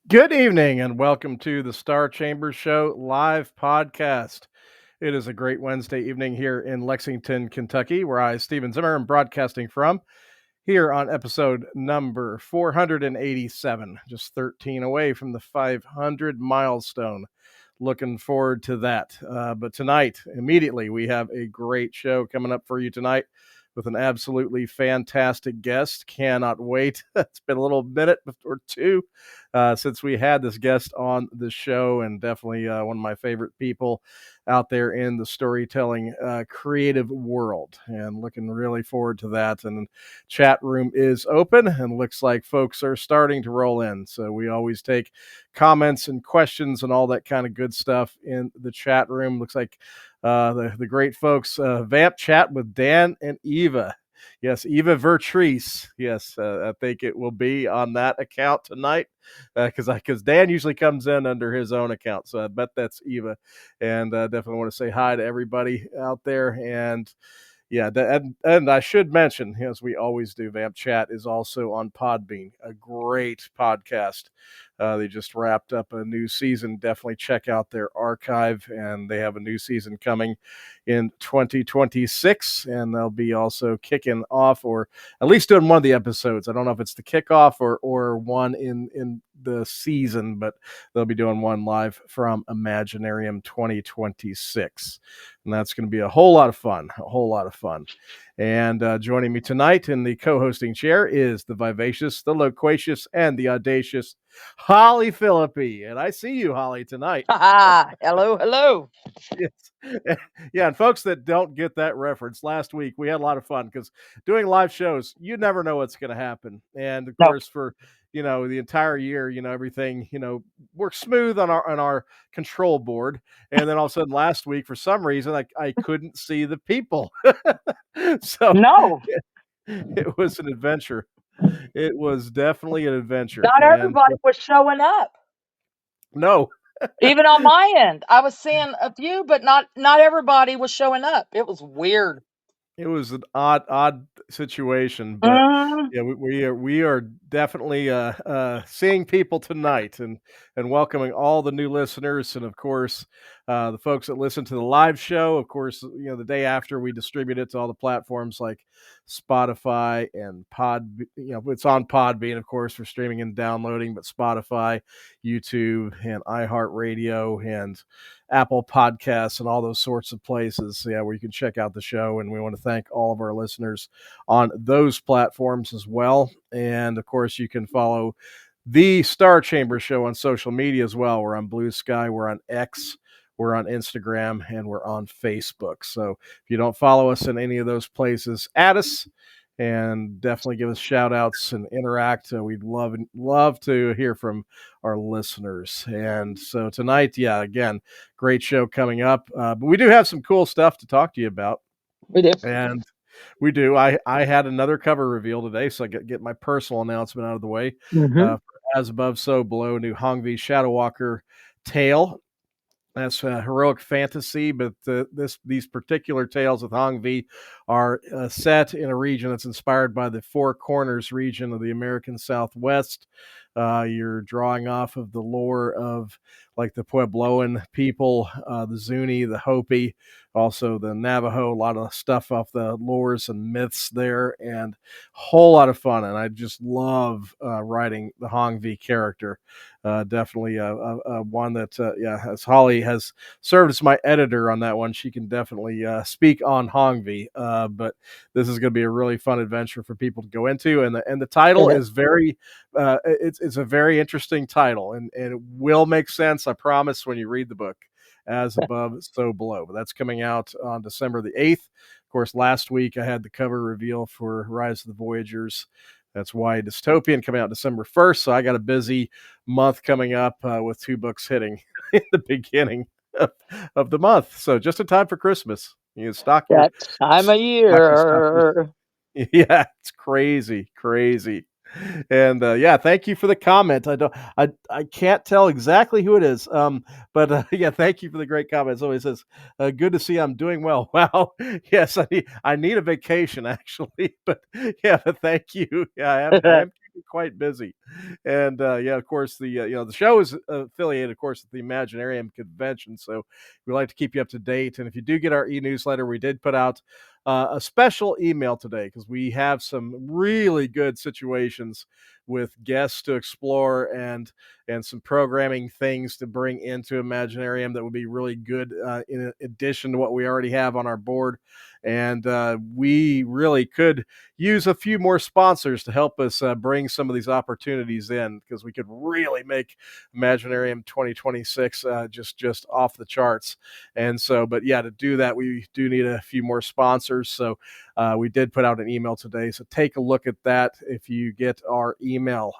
Good evening and welcome to the Star Chamber Show live podcast. It is a great Wednesday evening here in Lexington, Kentucky, where I, Stephen Zimmer, am broadcasting from here on episode number 487, just 13 away from the 500 milestone. Looking forward to that. But tonight, immediately, we have a great show coming up for you tonight with an absolutely fantastic guest. Cannot wait. It's been a little minute or two since we had this guest on the show, and definitely one of my favorite people out there in the storytelling creative world, and looking really forward to that. And chat room is open and looks like folks are starting to roll in, so we always take comments and questions and all that kind of good stuff in the chat room. Looks like the great folks vamp chat with Dan and Eva. Yes, Eva Vertrice. Yes, I think it will be on that account tonight because Dan usually comes in under his own account. So I bet that's Eva. And definitely want to say hi to everybody out there. And yeah, and I should mention, as we always do, Vamp Chat is also on Podbean, a great podcast. They just wrapped up a new season. Definitely check out their archive, and they have a new season coming in 2026, and they'll be also kicking off, or at least doing one of the episodes. I don't know if it's the kickoff or one in the season, but they'll be doing one live from Imaginarium 2026. And that's going to be a whole lot of fun, And joining me tonight in the co-hosting chair is the vivacious, the loquacious, and the audacious Holly Phillippe. And I see you, Holly, tonight. Hello, hello. Yes. Yeah, and folks that don't get that reference, last week we had a lot of fun because doing live shows, you never know what's going to happen. And of course, for the entire year, everything works smooth on our control board. And then all of a sudden, last week, for some reason, I couldn't see the people. So No, it was an adventure. It was definitely an adventure. not And everybody was showing up. no, Even on my end, I was seeing a few, but not everybody was showing up. It was weird. it was an odd situation, but Mm, yeah, we are definitely seeing people tonight, and welcoming all the new listeners, and of course the folks that listen to the live show. Of course, the day after we distribute it to all the platforms like Spotify and it's on Podbean, of course, for streaming and downloading, but Spotify, YouTube, and iHeartRadio, and Apple Podcasts, and all those sorts of places, where you can check out the show. And we want to thank all of our listeners on those platforms as well. And of course, you can follow the Star Chamber Show on social media as well. We're on Blue Sky, we're on X, we're on Instagram, and we're on Facebook. So if you don't follow us in any of those places, add us and definitely give us shout outs and interact. We'd love to hear from our listeners. And so tonight, again, great show coming up. But we do have some cool stuff to talk to you about. we did. And we do. I had another cover reveal today, so I get my personal announcement out of the way. For As Above, So Below, new Hongvi Shadow Walker tale. That's heroic fantasy, but these particular tales with Hongvi are set in a region that's inspired by the Four Corners region of the American Southwest. You're drawing off of the lore of like the Puebloan people, the Zuni, the Hopi, also the Navajo. A lot of stuff off the lores and myths there, and a whole lot of fun. And I just love writing the Hongvi character. Definitely one that, as Holly has served as my editor on that one, she can definitely speak on Hongvi. But this is going to be a really fun adventure for people to go into, and the title is very, it's a very interesting title, and it will make sense, I promise, when you read the book. As Above, So Below. But that's coming out on December the 8th. Of course, last week I had the cover reveal for Rise of the Voyagers. That's Why Dystopian, coming out December 1st. So I got a busy month coming up with 2 books hitting in the beginning of the month. So just in time for Christmas. You stock your That time of year. yeah, it's crazy. And thank you for the comment. I can't tell exactly who it is. But thank you for the great comment. So he says, good to see I'm doing well. Wow. Yes, I need a vacation actually. But thank you. Yeah, I am quite busy. And yeah, of course, the show is affiliated, of course, with the Imaginarium convention. So we like to keep you up to date. And if you do get our e-newsletter, we did put out a special email today because we have some really good situations with guests to explore and some programming things to bring into Imaginarium that would be really good in addition to what we already have on our board. And we really could use a few more sponsors to help us bring some of these opportunities in because we could really make Imaginarium 2026 just off the charts. And so, but yeah, to do that, we do need a few more sponsors. So we did put out an email today. So take a look at that if you get our email,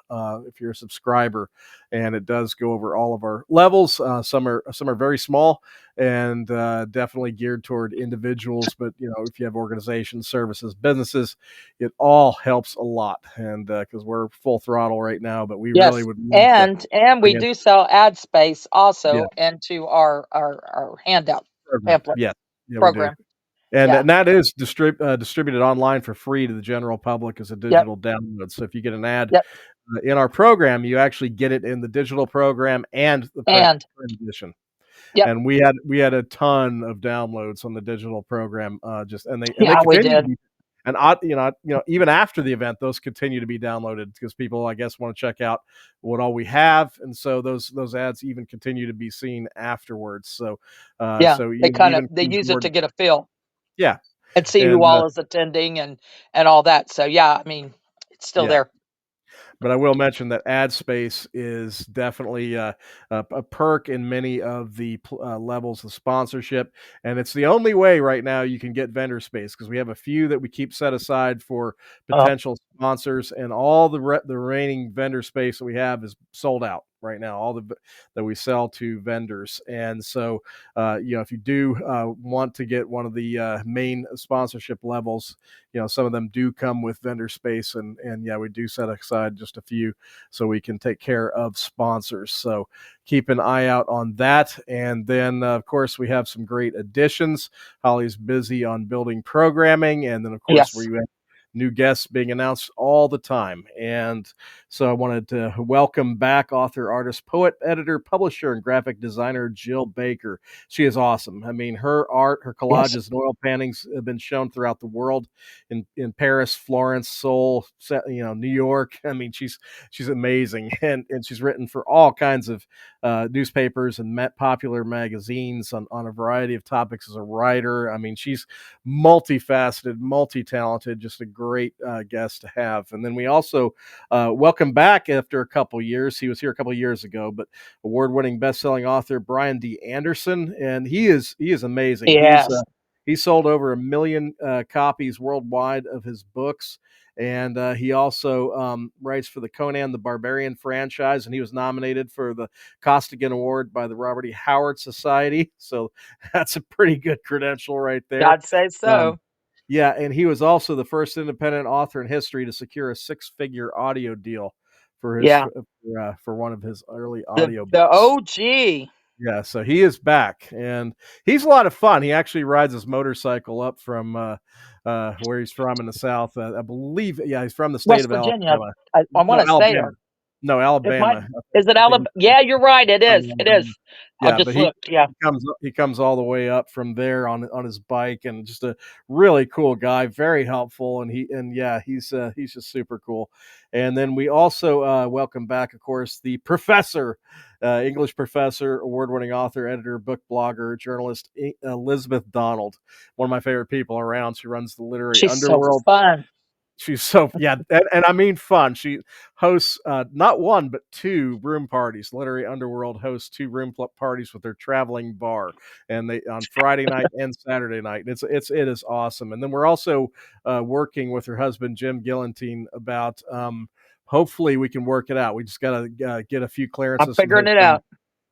if you're a subscriber, and it does go over all of our levels. Some are very small and definitely geared toward individuals. But if you have organizations, services, businesses, it all helps a lot. And because we're full throttle right now, but we really Yes, would love to and we bring in, do sell ad space yeah, also into our handout program. pamphlet Yeah, yeah, we do. program. And Yeah. that is distributed online for free to the general public as a Yep. digital download. So if you get an ad Yep. in our program, you actually get it in the digital program and the And print edition. yep. And we had a ton of downloads on the digital program. Just and they Yeah, we continue to did. be, and even after the event, those continue to be downloaded because people, I guess, want to check out what all we have, and so those ads even continue to be seen afterwards. So Yeah, so they even they comes use it more, to get a feel yeah, and see who and all is attending and all that. So yeah, I mean, it's still yeah. there. But I will mention that ad space is definitely a perk in many of the levels of sponsorship, and it's the only way right now you can get vendor space because we have a few that we keep set aside for Oh, potential sponsors, and all the remaining vendor space that we have is sold out right now. All that we sell to vendors, and so if you do want to get one of the main sponsorship levels, some of them do come with vendor space, and yeah, we do set aside just a few so we can take care of sponsors. So keep an eye out on that. And then of course we have some great additions. Holly's busy on building programming, and then of course yes. we have new guests being announced all the time. And so I wanted to welcome back author, artist, poet, editor, publisher, and graphic designer Jill Baker. She is awesome. I mean, her art, her Yes. collages and oil paintings have been shown throughout the world, in Paris, Florence, Seoul, New York. I mean, she's amazing, and she's written for all kinds of newspapers and popular magazines on a variety of topics as a writer. I mean, she's multifaceted, multi-talented, just a great guest to have. And then we also welcome back after a couple years. He was here a couple years ago, but award-winning best-selling author Brian D. Anderson, and he is amazing. Yes. He's sold over 1 million copies worldwide of his books. And he also writes for the Conan the Barbarian franchise, and he was nominated for the Costigan Award by the Robert E. Howard Society. So that's a pretty good credential right there. I'd say Um, so. yeah, and he was also the first independent author in history to secure a six-figure audio deal Yeah. for one of his early The audiobooks. OG. Yeah, so he is back, and he's a lot of fun. He actually rides his motorcycle up from where he's from in the South. I believe, yeah, he's from the state West of Virginia. Alabama. I No, want to say, Alabama. or No, it might. Alabama. Is it I think Alabama? Yeah, you're right. It from is. It Alabama. is. I Yeah, just but he looked. Yeah. he comes all the way up from there on his bike, and just a really cool guy, very helpful, and yeah, he's just super cool. And then we also welcome back, of course, the professor, English professor, award-winning author, editor, book blogger, journalist Elizabeth Donald, one of my favorite people around. She runs the literary She's so underworld. fun. She's so, yeah, and I mean fun. She hosts not one but two room parties. Literary Underworld hosts two parties with their traveling bar, and they on Friday night and Saturday night. And it is awesome. And then we're also working with her husband Jim Gillantine about hopefully we can work it out. We just got to get a few I'm clearances from figuring his it out.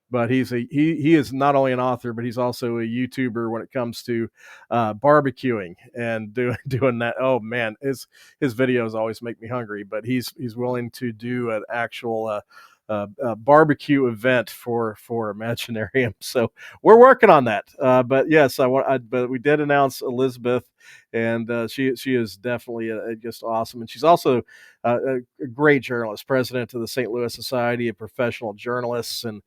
but he is not only an author, but he's also a YouTuber when it comes to barbecuing and doing that. Oh man, his videos always make me hungry. But he's willing to do an actual barbecue event for Imaginarium. So we're working on that. But yes, but we did announce Elizabeth, and she is definitely just awesome, and she's also a great journalist, president of the St. Louis Society of Professional Journalists, and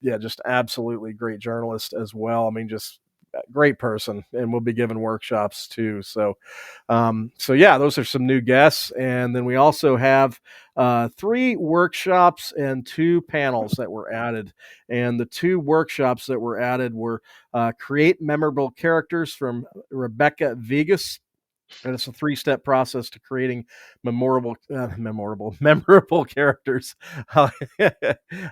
yeah, just absolutely great journalist as well. I mean, just great person, and we'll be giving workshops too. So yeah, those are some new guests, and then we also have 3 workshops and 2 panels that were added. And the 2 workshops that were added were create memorable characters from Rebecca Vegas, and it's a 3-step process to creating memorable characters.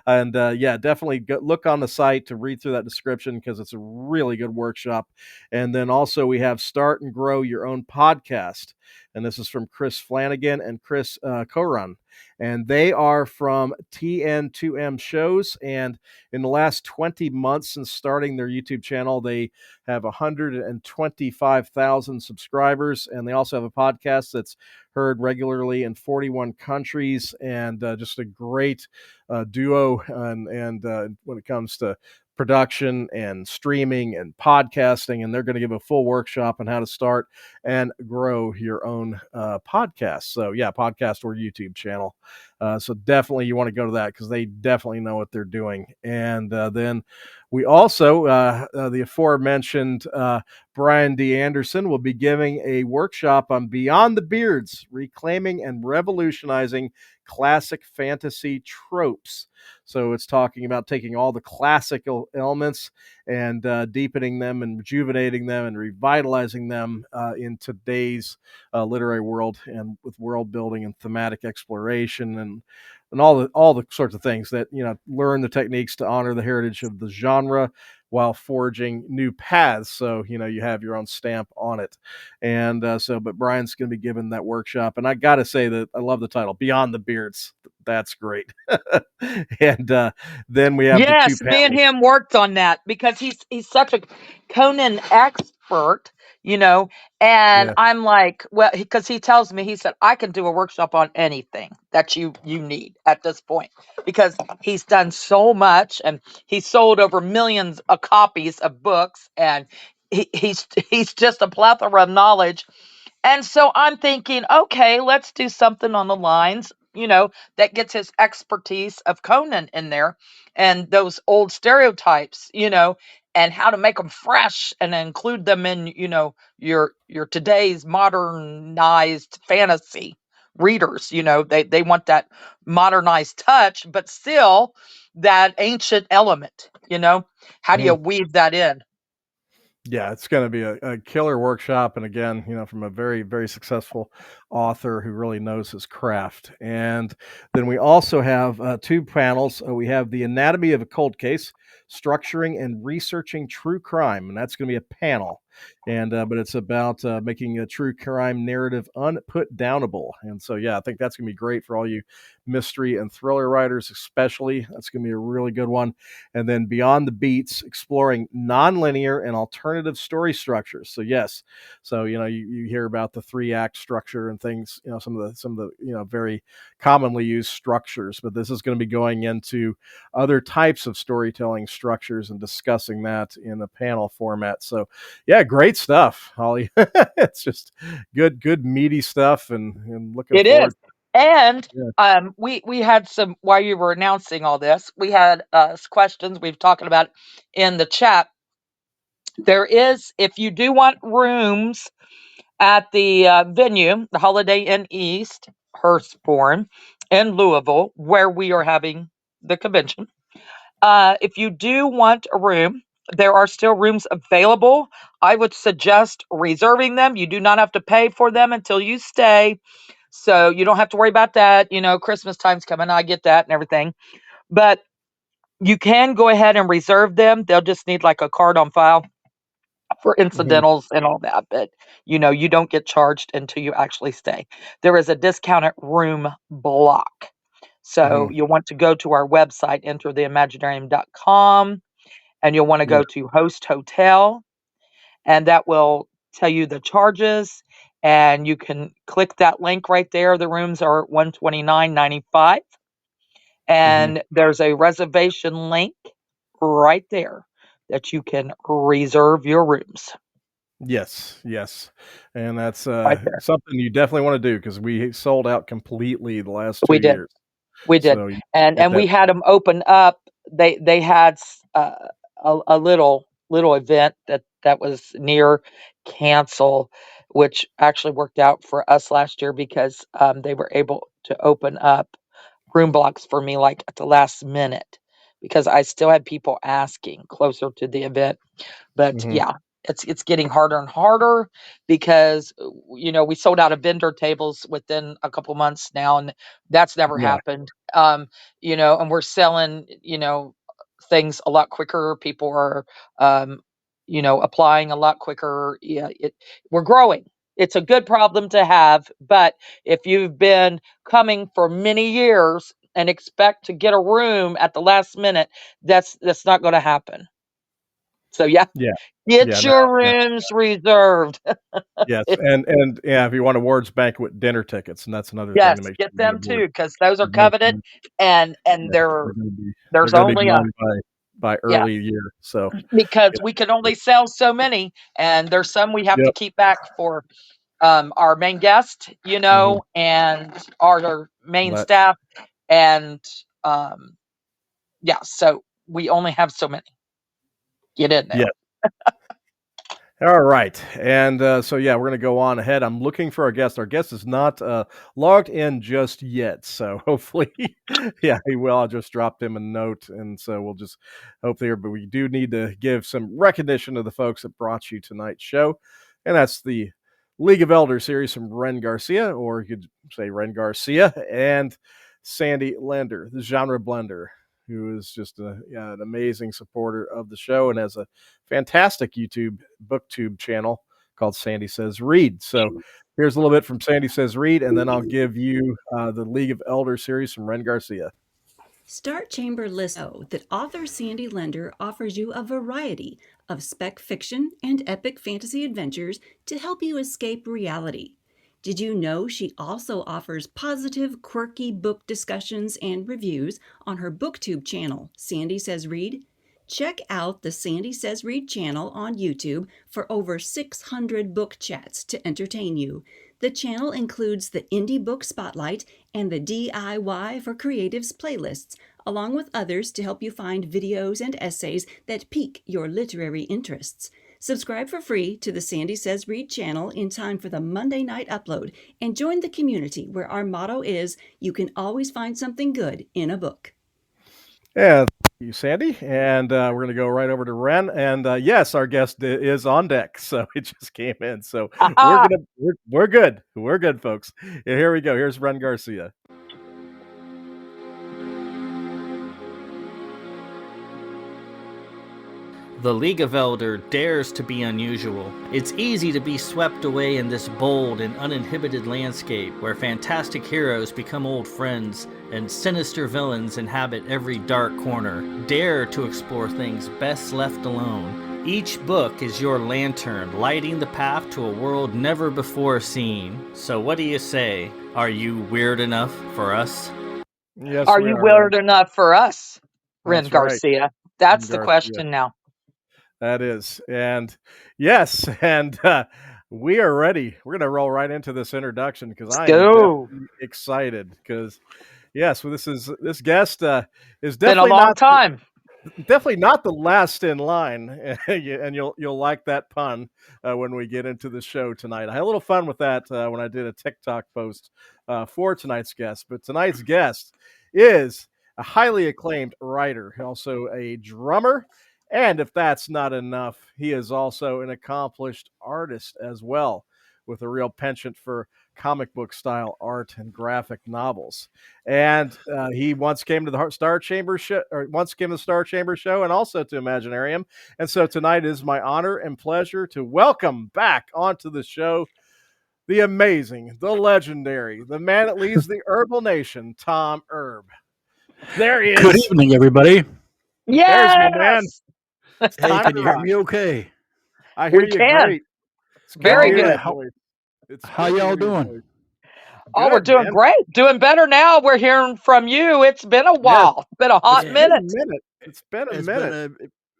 And yeah, definitely look on the site to read through that description because it's a really good workshop. And then also we have Start and Grow Your Own Podcast. And this is from Chris Flanagan and Chris Corun. And they are from TN2M shows. And in the last 20 months since starting their YouTube channel, they have 125,000 subscribers, and they also have a podcast that's heard regularly in 41 countries, and just a great duo. And when it comes to production and streaming and podcasting, and they're going to give a full workshop on how to start and grow your own podcast. So yeah, podcast or YouTube channel. So definitely you want to go to that because they definitely know what they're doing. And then we also, the aforementioned Brian D. Anderson will be giving a workshop on Beyond the Beards, reclaiming and revolutionizing classic fantasy tropes. So it's talking about taking all the classical elements and deepening them and rejuvenating them and revitalizing them in today's literary world, and with world building and thematic exploration and all the sorts of things that, learn the techniques to honor the heritage of the genre while forging new paths. So you have your own stamp on it. And but Brian's going to be giving that workshop, and I got to say that I love the title, Beyond the Beards. That's great. And then we have the two Yes, me and panels. him worked on that because he's such a Conan expert, you know. And Yeah. I'm like, well, because he tells me, he said I can do a workshop on anything that you need at this point because he's done so much and he's sold over millions of copies of books, and he's just a plethora of knowledge. And so I'm thinking, okay, let's do something on the lines, that gets his expertise of Conan in there and those old stereotypes, and how to make them fresh and include them in, your today's modernized fantasy readers. They want that modernized touch, but still that ancient element. How do you Mhm. weave that in? Yeah, it's going to be a killer workshop. And again, from a very, very successful author who really knows his craft. And then we also have 2 panels. We have The Anatomy of a Cold Case, Structuring and Researching True Crime. And that's going to be a panel. And but it's about making a true crime narrative unputdownable. And so, yeah, I think that's going to be great for all you mystery and thriller writers, especially. That's going to be a really good one. And then Beyond the Beats, exploring nonlinear and alternative story structures. So yes, so you hear about the 3-act structure and things, some of the very commonly used structures, but this is going to be going into other types of storytelling structures and discussing that in a panel format. So yeah, great stuff, Holly. It's just good meaty stuff, and looking It is. forward. And Yeah. we had some, while you were announcing all this, we had questions we've talking about in the chat. There is, if you do want rooms at the venue, the Holiday Inn East, Hurstbourne, in Louisville, where we are having the convention. If you do want a room, there are still rooms available. I would suggest reserving them. You do not have to pay for them until you stay. So you don't have to worry about that. Christmas time's coming. I get that and everything. But you can go ahead and reserve them. They'll just need like a card on file for Mhm. incidentals and all that. But you don't get charged until you actually stay. There is a discounted room block. So Mhm. you'll want to go to our website, entertheimaginarium.com, and you'll want to Yeah. go to host hotel, and that will tell you the charges. And you can click that link right there. The rooms are $129.95, and there's a reservation link right there that you can reserve your rooms Yes, yes, and that's right there. something you definitely want to do because we sold out completely the last two We did. years. We did, So you get and that. we had them open up. They had a little event that was near cancel, which actually worked out for us last year because they were able to open up room blocks for me like at the last minute because I still had people asking closer to the event. But Mhm. yeah, it's getting harder and harder because we sold out of vendor tables within a couple months now, and that's never Yeah, happened. And we're selling things a lot quicker. People are applying a lot quicker. Yeah, we're growing. It's a good problem to have, but if you've been coming for many years and expect to get a room at the last minute, that's not going to happen. So yeah, yeah, yeah. get No, your no. rooms reserved. Yes, and yeah, if you want awards banquet dinner tickets, and that's another thing Yes, to make get sure you get them aboard. too, because those are Those coveted, and yeah, they're there's gonna be only a gone by yeah, early year. So because get we can it. only sell so many, and there's some we have to Yep. keep back for our main guest, Mhm. and our main Let staff, and um, yeah, so we only have so many. Get in yeah. there. All right, and so yeah, we're gonna go on ahead. I'm looking for our guest. Our guest is not logged in just yet, so hopefully, yeah, he will. I just dropped him a note, and so we'll just hope there. But we do need to give some recognition to the folks that brought you tonight's show, and that's the League of Elders series from Ren Garcia, or you could say Ren Garcia, and Sandy Lender, the genre blender, who is just an amazing supporter of the show and has a fantastic YouTube booktube channel called Sandy Says Read. So here's a little bit from Sandy Says Read, and then I'll give you the League of Elders series from Ren Garcia. Star Chamber lists know that author Sandy Lender offers you a variety of spec fiction and epic fantasy adventures to help you escape reality. Did you know she also offers positive, quirky book discussions and reviews on her booktube channel, Sandy Says Read? Check out the Sandy Says Read channel on YouTube for over 600 book chats to entertain you. The channel includes the Indie Book Spotlight and the DIY for Creatives playlists, along with others to help you find videos and essays that pique your literary interests. Subscribe for free to the Sandy Says Read channel in time for the Monday night upload and join the community where our motto is you can always find something good in a book. Yeah, thank you, Sandy. And we're going to go right over to Ren. And yes, our guest is on deck, so it just came in. So we're good. We're good, folks. And here we go. Here's Ren Garcia. The League of Elder dares to be unusual. It's easy to be swept away in this bold and uninhibited landscape where fantastic heroes become old friends and sinister villains inhabit every dark corner. Dare to explore things best left alone. Each book is your lantern, lighting the path to a world never before seen. So what do you say? Are you weird enough for us? Yes, Are we you are, Ren. weird enough for us, Ren That's right. Garcia? Ren That's the Garcia. question now. That is. And yes, and we are ready. We're going to roll right into this introduction because Let's I am go. definitely excited because yes, well, this guest is Been a long time. definitely not the last in line, and you'll like that pun when we get into the show tonight. I had a little fun with that when I did a TikTok post for tonight's guest. But tonight's guest is a highly acclaimed writer, also a drummer, and if that's not enough, he is also an accomplished artist as well, with a real penchant for comic book style art and graphic novels. And he once came to the Star Chamber show, or once came to the Star Chamber show, and also to Imaginarium. And so tonight is my honor and pleasure to welcome back onto the show the amazing, the legendary, the man that leads the Herbal Nation, Thom Erb. There he Good is. evening, everybody. There's my man. Yes, It's Hey, time can to you hear rock. me okay? I hear we you can. great. It's good to Very All hear right. your good. How, voice. It's how good to y'all hear your doing? voice. Oh, we're Good, doing man. great. Doing better now. We're hearing from you. It's been a Yes, while. It's been a it's hot Yeah, been a minute. minute. It's been a it's minute.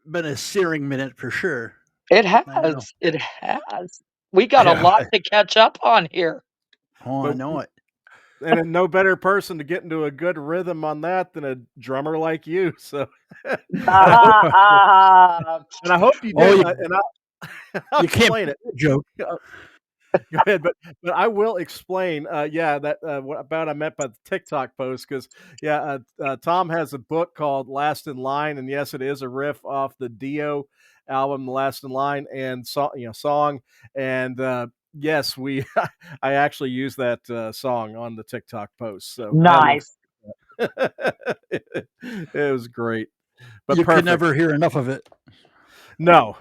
been a searing minute for sure. It I know. has. It has. We got a Yeah, lot to catch up on here. Oh, I but know it. and no better person to get into a good rhythm on that than a drummer like you. So, and I hope you Oh, didn't. And I'll you can't explain it. joke. Go ahead, but I will explain. Yeah, that what about I meant by the TikTok post because yeah, Tom has a book called Last in Line, and yes, it is a riff off the Dio album, Last in Line, and song, and yes, we I actually used that song on the TikTok post. So had to. Nice. It was great, but You can perfect. never hear enough of it. No,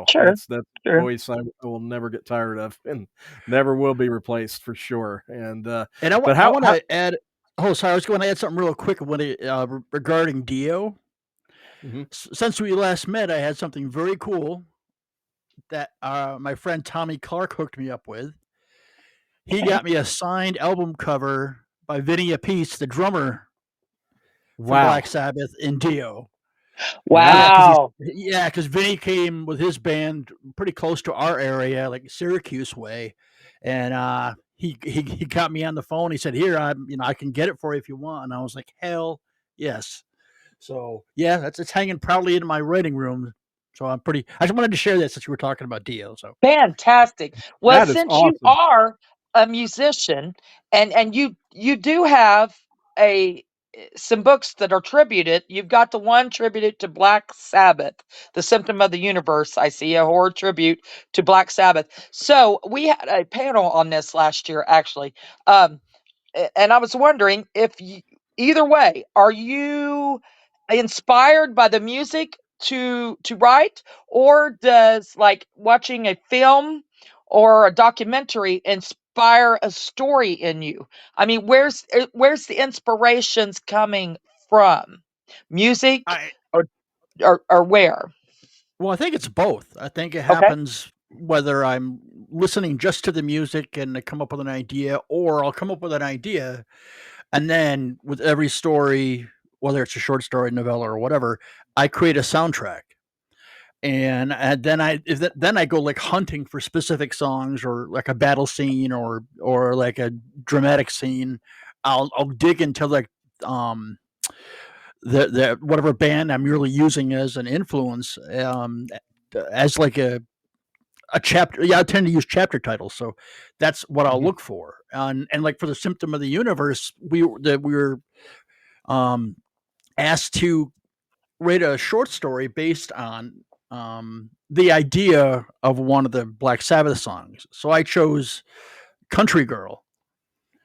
Sure. that's Sure. voice I will never get tired of, and never will be replaced for sure. And And but I how? want to add. Oh, sorry, I was going to add something real quick regarding Dio. Mhm. Since we last met, I had something very cool that my friend Tommy Clark hooked me up with. He got me a signed album cover by Vinny Appice, the drummer from Wow. Black Sabbath and Dio. Yeah. Wow. Because Vinny came with his band pretty close to our area, like Syracuse way, and he got me on the phone. He said, "Here, I can get it for you if you want." And I was like, "Hell yes!" So yeah, it's hanging proudly in my writing room. So I'm pretty. I just wanted to share that since you were talking about Dio. So Fantastic. Well, That is since you awesome. are a musician and you do have a some books that are tributed, you've got the one tributed to Black Sabbath, The Symptom of the Universe. I see a horror tribute to Black Sabbath. So we had a panel on this last year, actually. Um, and I was wondering if either way, are you inspired by the music to write, or does like watching a film or a documentary inspire a story in you? I mean, where's the inspirations coming from? Music I or where? I think it's both. I think it Okay. happens whether I'm listening just to the music and I come up with an idea, or I'll come up with an idea and then with every story, whether it's a short story, novella, or whatever, I create a soundtrack. And then I go like hunting for specific songs or like a battle scene or like a dramatic scene. I'll dig into like um the whatever band I'm really using as an influence, as like a chapter. Yeah, I tend to use chapter titles, so that's what I'll Mhm. look for. And like for the Symptom of the Universe, we were um asked to write a short story based on the idea of one of the Black Sabbath songs. So I chose Country Girl.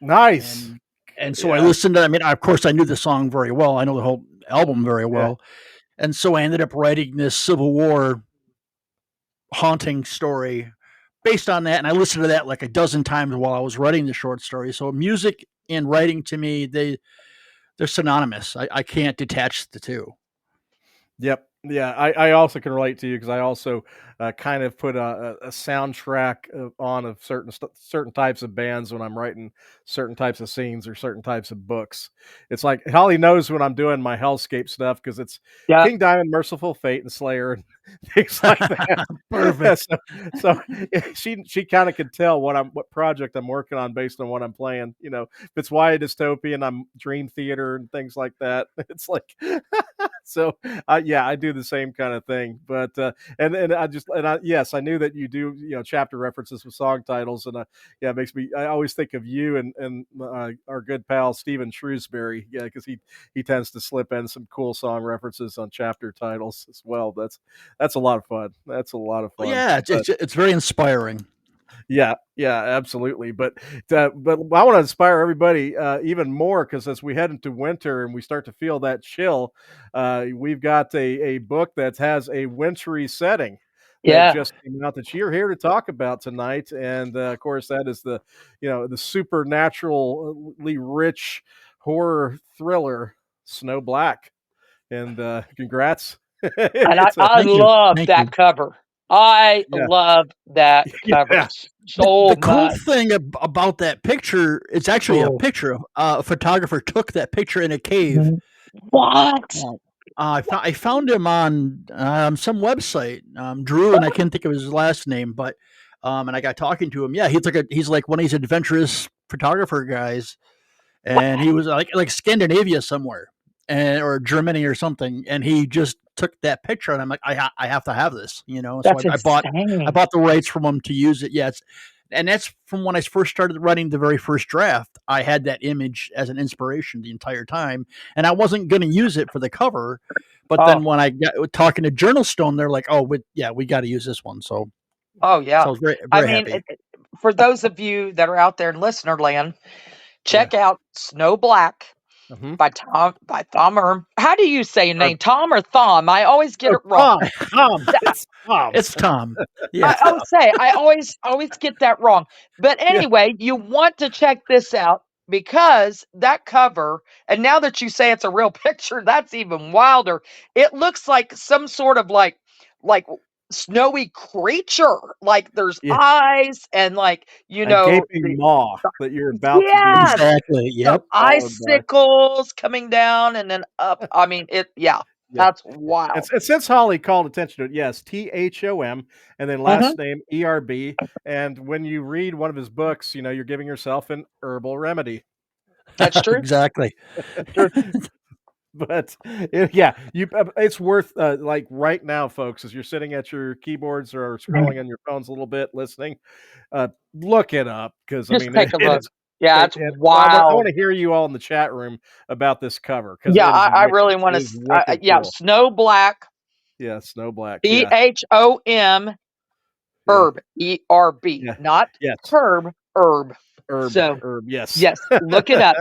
Nice. And so I Yeah. listened to, I mean, of course I knew the song very well. I know the whole album very Yeah. well. And so I ended up writing this Civil War haunting story based on that. And I listened to that like a dozen times while I was writing the short story. So music and writing to me, they're synonymous. I can't detach the two. Yep. Yeah, I also can relate to you because I also kind of put a soundtrack on of certain types of bands when I'm writing certain types of scenes or certain types of books. It's like Holly knows when I'm doing my hellscape stuff because it's Yeah. King Diamond, Merciful Fate, and Slayer and things like that. Perfect. So she kind of can tell what project I'm working on based on what I'm playing. If it's YA dystopian, I'm Dream Theater and things like that. It's like so yeah, I do the same kind of thing. But yes, I knew that you do chapter references with song titles, and yeah, it makes me. I always think of you and our good pal Stephen Shrewsbury, yeah, because he tends to slip in some cool song references on chapter titles as well. That's a lot of fun. That's a lot of fun. Yeah, But it's very inspiring. yeah, yeah, absolutely. But I want to inspire everybody even more because as we head into winter and we start to feel that chill, we've got a book that has a wintry setting that Yeah. just came out that you're here to talk about tonight, and of course that is the supernaturally rich horror thriller Snow Black, and congrats. And I, It's a I Thank you. love Thank that you. cover. I Yeah. love that cover Yeah. so The cool much. thing about that picture, it's actually a Oh. picture of a photographer took that picture in a cave. What? I found him on some website, Drew, and I can't think of his last name, but and I got talking to him. Yeah, he's like one of these adventurous photographer guys, and he was like Scandinavia somewhere, and or Germany or something, and he just took that picture, and I'm like, I have to have this, you know. So That's I insane. bought the rights from him to use it. Yeah, and that's from when I first started writing the very first draft. I had that image as an inspiration the entire time, and I wasn't going to use it for the cover. But Oh, then when I got talking to Journal Stone, they're like, "Oh, we got to use this one." oh So yeah. I was very I very mean, happy. for those of you that are out there in listener land, Yeah. check out Snow Black Mm-hmm. by Thom Erb. How do you say your Or, name? Tom or Thom? I always get oh, it wrong. Tom. Tom. It's Tom. It's Tom. Yeah, I always get that wrong. But Yeah. anyway, you want to check this out because that cover, and now that you say it's a real picture, that's even wilder. It looks like some sort of like snowy creature. Like there's Yeah. eyes and like A gaping maw that you're about to be yes, exactly. some Yep. swallowed by. icicles coming down and then up. I mean yeah, Yeah. that's wild. And since Holly called attention to it, yes, Thom, and then Mhm. last name Erb. And when you read one of his books, you know, you're giving yourself an herbal remedy. That's true. Exactly. True. But yeah, it's worth like right now, folks, as you're sitting at your keyboards or scrolling on your phones a little bit, listening, look it up because I Just mean take a it look. is. Yeah, it's I want wild. to hear you all in the chat room about this cover because Yeah, it is I wicked. really want It is to. wicked Yeah, cool. Snow Black, Yeah, Snow Black. Yeah, Thom yeah, Erb, ERB, yeah. not Yes, Herb, Herb. So Herb. Yes. yes, look it up.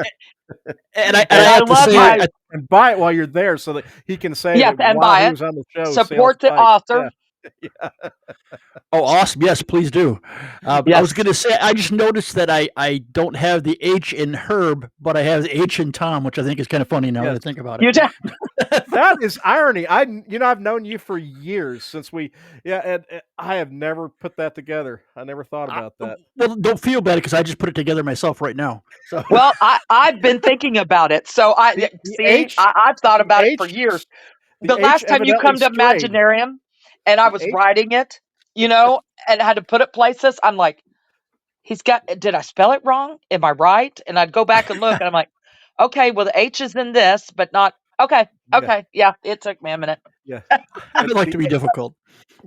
And And I I have to love say, how And buy it while you're there so that he can say yes, that and while buy he it. was on the show, sales Support the spiked. author. Yeah, yeah, oh, awesome! Yes, please do. I was Yes, going to say, I just noticed that I don't have the H in Herb, but I have the H in Tom, which I think is kind of funny now that yes. I think about it. you do. That is irony. I've known you for years since and I have never put that together. I never thought about that. Well, don't feel bad because I just put it together myself right now. So Well, I've been thinking about it. So The see, H, I've thought the about it for H, years. the The H last time you evidently come to strayed. Imaginarium and I The was H, writing it, and had to put it places, I'm like, did I spell it wrong? Am I right? And I'd go back and look and I'm like, okay, well the H is in this, but not okay. yeah, Okay. Yeah, it took me a minute. yeah. I would like The to be difficult.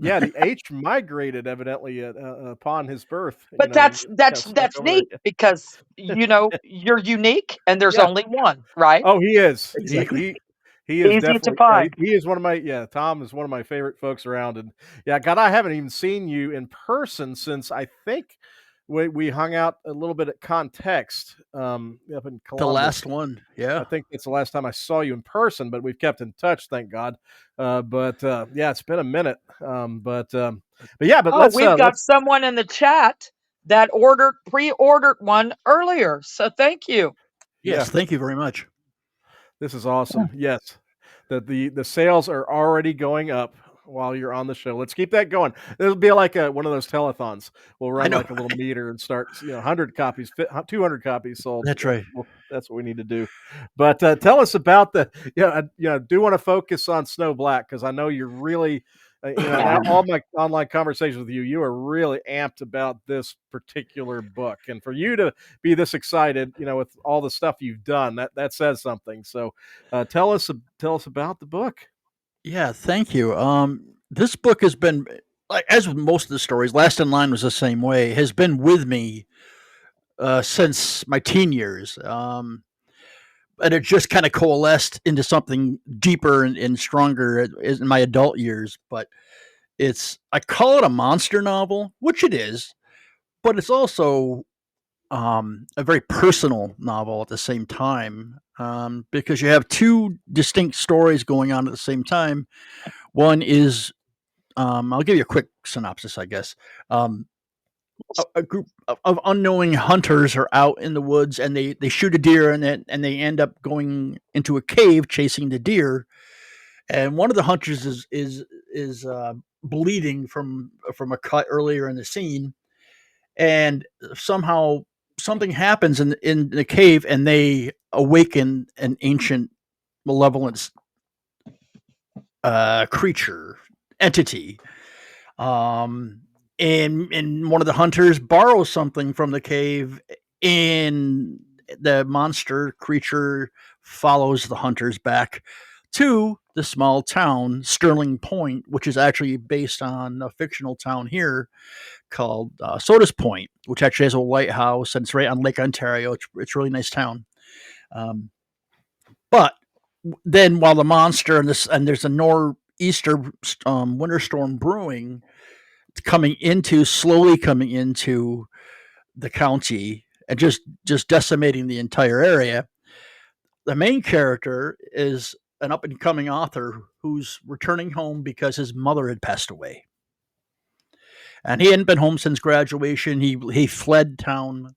Yeah, the H migrated evidently upon his birth. You But know, and it kind of snuck that's over there. neat because you're unique and there's Yeah. only one, right? Oh, he is. Exactly. He is Easy to definitely. find. He is one of my. Yeah, Tom is one of my favorite folks around. And yeah, God, I haven't even seen you in person since I think we hung out a little bit at Context up in The last Columbus. one, I yeah. think that's the last time I saw you in person, but we've kept in touch, thank God. Yeah, it's been a minute. But yeah, but Oh, we've got let's someone in the chat that pre-ordered one earlier. So thank you. yeah. Yes, thank you very much. This is awesome. Yes. The sales are already going up while you're on the show. Let's keep that going. It'll be like one of those telethons. We'll I run know. like a little meter and start, 100 copies, 200 copies sold. That's right. That's what we need to do. But tell us about I do want to focus on Snow Black because I know you're really, Yeah. all my online conversations with you are really amped about this particular book. And for you to be this excited, with all the stuff you've done, that says something. So tell us about the book. Yeah, thank you. This book has been, like, as with most of the stories, Last in Line was the same way, has been with me since my teen years. And it just kind of coalesced into something deeper and stronger in my adult years. But I call it a monster novel, which it is, but it's also a very personal novel at the same time, because you have two distinct stories going on at the same time. One is, I'll give you a quick synopsis, I guess. A group of unknowing hunters are out in the woods and they shoot a deer and they end up going into a cave chasing the deer. And one of the hunters is bleeding from a cut earlier in the scene, and somehow something happens in the cave, and they awaken an ancient malevolent creature entity. And one of the hunters borrows something from the cave, and the monster creature follows the hunters back to the small town Sterling Point, which is actually based on a fictional town here called Sodas Point, which actually has a lighthouse, and it's right on Lake Ontario. It's a really nice town. But then, while the monster and there's a nor'easter winter storm brewing, slowly coming into the county and just decimating the entire area. The main character is an up and coming author who's returning home because his mother had passed away, and he hadn't been home since graduation. He fled town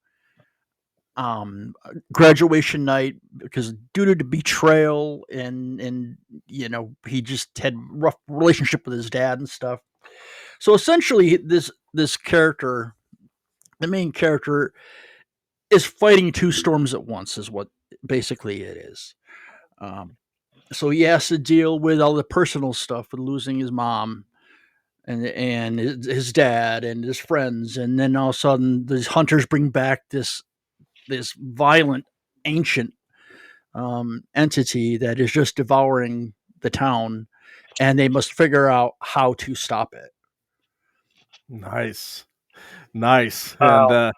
graduation night because due to the betrayal, and he just had rough relationship with his dad and stuff. So essentially, this character, the main character, is fighting two storms at once, is what basically it is. So he has to deal with all the personal stuff with losing his mom and his dad and his friends, and then all of a sudden these hunters bring back this violent ancient entity that is just devouring the town, and they must figure out how to stop it. Nice. And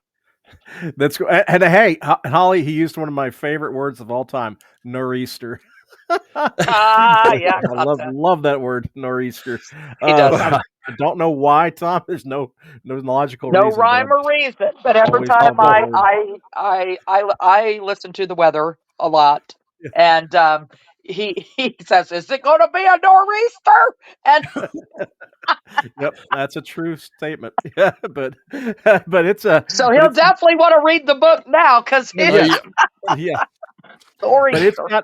that's and hey, Holly, he used one of my favorite words of all time, nor'easter. Yeah, I love that word, nor'easter. he does. I don't know why, Tom. There's no logical No reason. rhyme or reason, but every always time love that word. I listen to the weather a lot, and he says, "Is it going to be a nor'easter?" And Yep, that's a true statement. Yeah, but it's a so he'll definitely want to read the book now because yeah. nor'easter.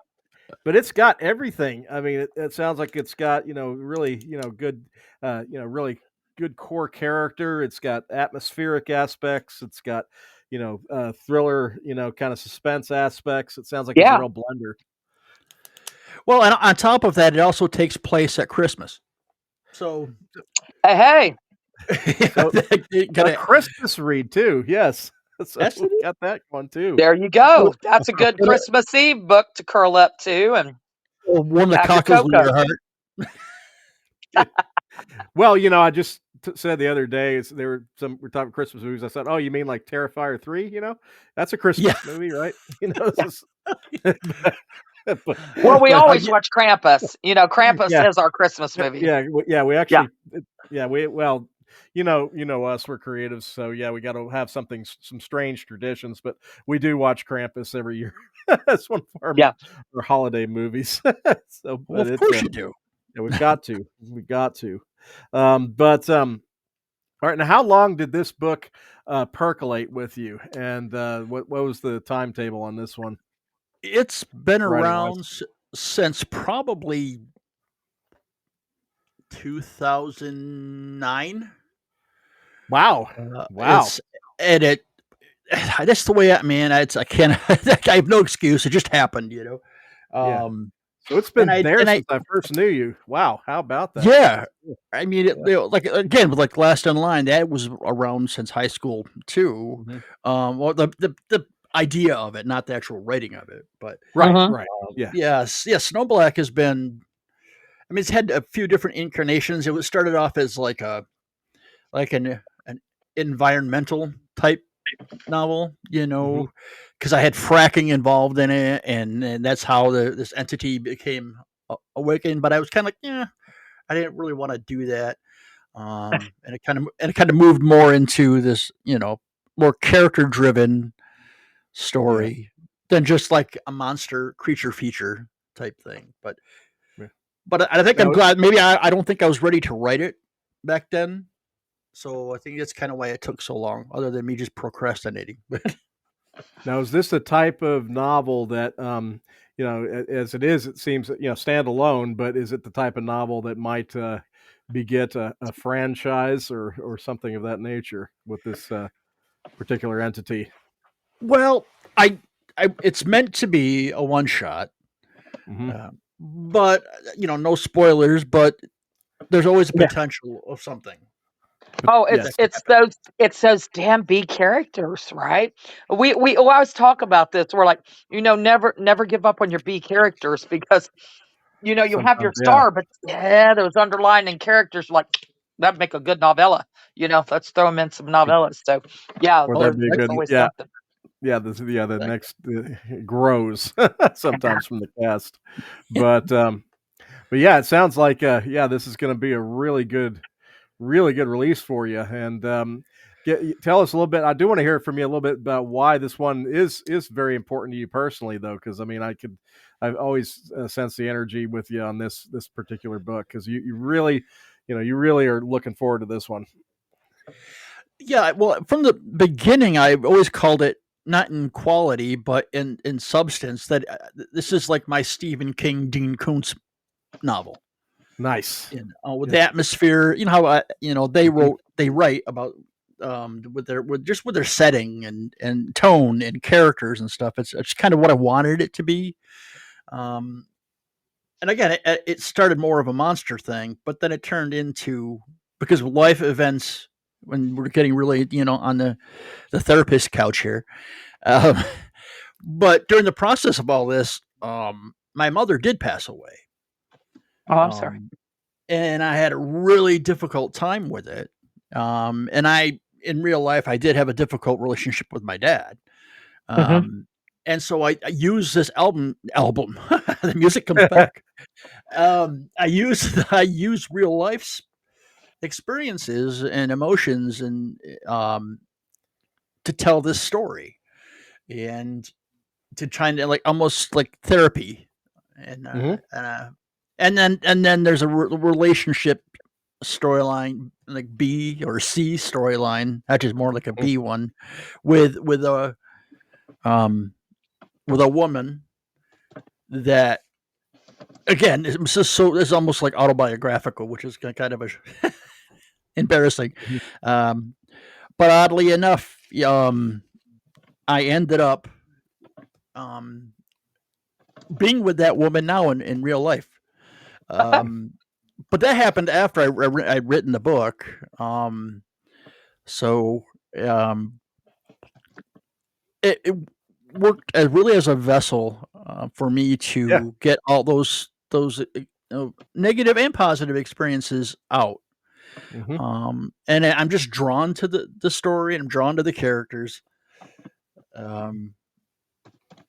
But it's got everything. I mean, it sounds like it's got really good really good core character. It's got atmospheric aspects. It's got thriller, kind of suspense aspects. It sounds like it's a real blender. Well, and on top of that, it also takes place at Christmas. So, Hey, so a Christmas read too. Yes, so we got that one too. there you go. That's a good Christmas Eve book to curl up to and warm the cockles in your heart. Well, I just said the other day we're talking Christmas movies. I said, "Oh, you mean like Terrifier 3? That's a Christmas movie, right?" Well, we always watch Krampus. Krampus is our Christmas movie. Yeah. We actually, us, we're creatives, so we got to have some strange traditions, but we do watch Krampus every year. That's one of our holiday movies. So, well, of course you do. Yeah, we got to. All right. Now, how long did this book percolate with you, and what was the timetable on this one? It's been around since probably 2009. Wow. And that's the way I can't. I have no excuse. It just happened, So it's been since I first knew you. Wow, how about that? Yeah, I mean, again, with like Last in Line, that was around since high school too. Mm-hmm. Well, the idea of it, not the actual writing of it, but right, Snow Black has been. I mean, it's had a few different incarnations. It was started off as like an environmental type novel, because I had fracking involved in it, and that's how this entity became awakened. But I was kind of like, I didn't really want to do that, and it kind of moved more into this, more character driven story than just like a monster creature feature type thing. But I think I'm glad. Maybe I don't think I was ready to write it back then. So I think that's kind of why it took so long, other than me just procrastinating. Now, is this the type of novel that, as it is, it seems, stand alone, but is it the type of novel that might beget a franchise or something of that nature with this particular entity? Well, it's meant to be a one shot, Hmm. but no spoilers. But there's always a Yeah. potential of something Oh, that Yes. could happen. it's those damn B characters, right? We always talk about this. We're like, never give up on your B characters because you have your Sometimes, yeah. star, but yeah, those underlining characters like that make a good novella. Let's throw them in some novellas. So yeah, Or Oh, that'd be a there's good, always yeah, something. yeah. The exactly. next grows sometimes from the cast, but yeah, it sounds like yeah, this is going to be a really good release for you. And tell us a little bit. I do want to hear from you a little bit about why this one is very important to you personally, though, because I mean, I've always sensed the energy with you on this particular book because you really, you really are looking forward to this one. Yeah, well, from the beginning, I've always called it not in quality, but in substance. That this is like my Stephen King, Dean Koontz novel. Nice. With Yeah. the atmosphere, how Mhm. they write about with their setting and tone and characters and stuff. It's kind of what I wanted it to be. Um, and again, it started more of a monster thing, but then it turned into because life events when we're getting really on the therapist couch here. Um, but during the process of all this, my mother did pass away. Oh, I'm sorry. Um, and I had a really difficult time with it. And in real life, I did have a difficult relationship with my dad. Hmm. Um, and so I use this album, the music comes back. I use real life's experiences and emotions and um, to tell this story and to try and like almost like therapy and Hmm. and then there's a relationship storyline like B or C storyline, that is more like a B one with um a woman that again it's just so it's almost like autobiographical, which is kind of a embarrassing. Um, but oddly enough, I ended up um, being with that woman now in real life. Um, but that happened after I'd written the book. So um, it worked as really as a vessel for me Yeah. to get all those negative and positive experiences out. Hmm. And I'm just drawn to the story and I'm drawn to the characters. Um,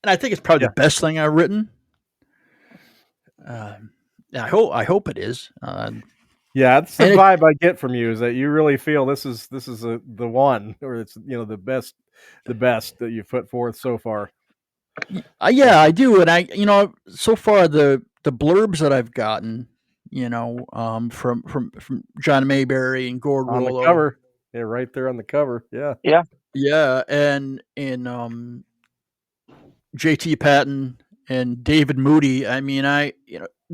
and I think it's probably Yeah. the best thing I've written. Um, I hope it is. Yeah, that's the And vibe I get from you is that you really feel this is the one, or it's the best that you've put forth so far. yeah, I do. And so far the blurbs that I've gotten, from John Mayberry and Gord On the Rollo, cover. Yeah, right there on the cover. Yeah. Yeah. yeah, and JT Patton and David Moody. I mean,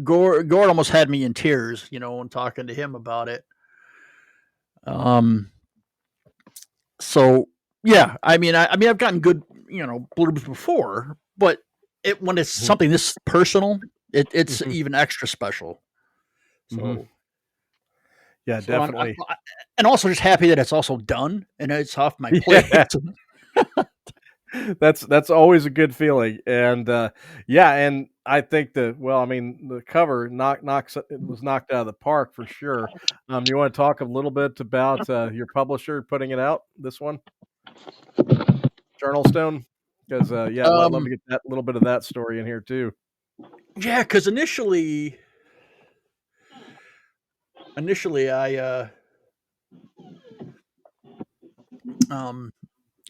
Gord almost had me in tears, when talking to him about it. Um, so yeah, I've gotten good, blurbs before, but when it's Mhm. something this personal, it's Mhm. even extra special. Mhm. So, Yeah, definitely. and also just happy that it's also done and it's off my Yeah. plate. That's always a good feeling, and, yeah, and I think I mean, the cover it was knocked out of the park for sure. You wanna talk a little bit about, your publisher putting it out, this one? Journal Stone? 'Cause, yeah, let um, me get that little bit of that story in here too. yeah, because initially um,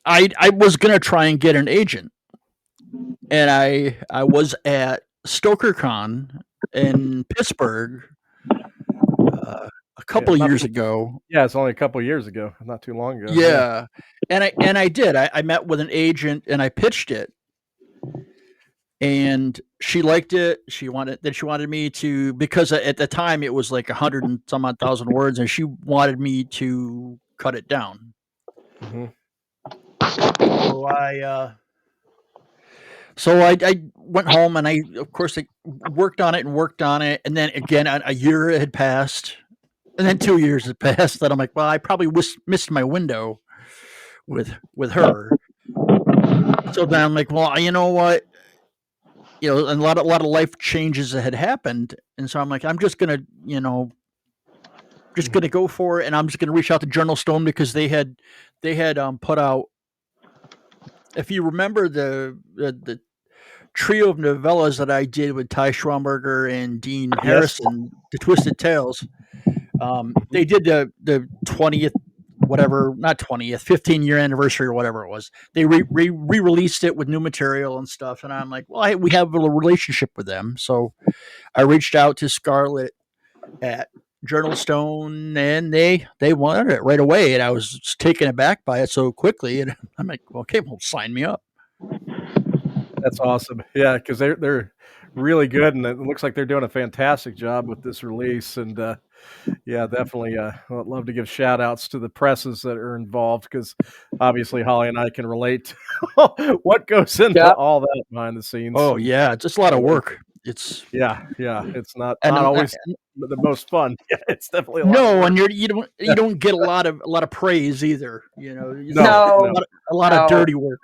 I was gonna try and get an agent, and I was at StokerCon in Pittsburgh a Yeah, couple of years ago. yeah, it's only a couple years ago, not too long ago, yeah. Yeah, and I did. I met with an agent and I pitched it, and she liked it. She wanted me to, because at the time it was like 100 and some odd thousand words, and she wanted me to cut it down. Mm-hmm. So I went home, and I, of course, I worked on it, and then again a year had passed, and then 2 years had passed. That I'm like, well, I probably missed my window with her. So then I'm like, well, you know what? And a lot of life changes that had happened, and so I'm like, I'm just gonna, go for it, and I'm just gonna reach out to Journal Stone, because they had put out, if you remember the trio of novellas that I did with Ty Schwamberger and Dean Yes. Harrison, The Twisted Tales. They did the 20th, whatever, not 20th, 15-year anniversary or whatever it was. They re-released it with new material and stuff, and I'm like, well, we have a relationship with them, so I reached out to Scarlett at Journal Stone, and they wanted it right away, and I was just taken aback by it so quickly, and I'm like, well, okay, well, sign me up. That's awesome. Yeah, because they're really good, and it looks like they're doing a fantastic job with this release. And yeah, definitely, I'd love to give shout outs to the presses that are involved, because obviously Holly and I can relate to what goes into Yep. all that behind the scenes. Oh yeah, it's just a lot of work. It's yeah, it's not and always the most fun. Yeah, it's definitely a lot of no, work. and you don't get a lot of praise either. It's No. a lot of dirty work.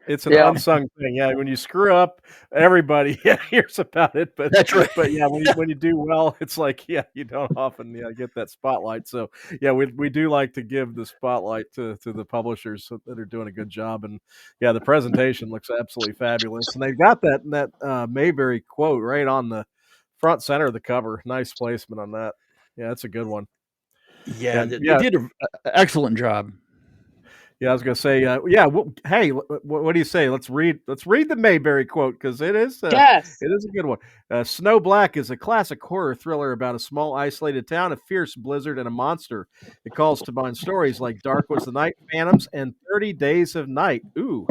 It's an Yeah. unsung thing. Yeah, when you screw up, everybody hears about it. But That's right. But yeah, when you do well, it's like, yeah, you don't often get that spotlight. So yeah, we do like to give the spotlight to the publishers that are doing a good job. And yeah, the presentation looks absolutely fabulous, and they've got that Mayberry quote right on the front center of the cover. Nice placement on that. Yeah, that's a good one. Yeah, And they yeah, did an excellent job. Yeah, I was going to say, yeah. Well, hey, what do you say? Let's read the Mayberry quote, because Yes. it is a good one. Snow Black is a classic horror thriller about a small isolated town, a fierce blizzard, and a monster. It calls to mind stories like Dark Was the Night, Phantoms, and 30 Days of Night. Ooh,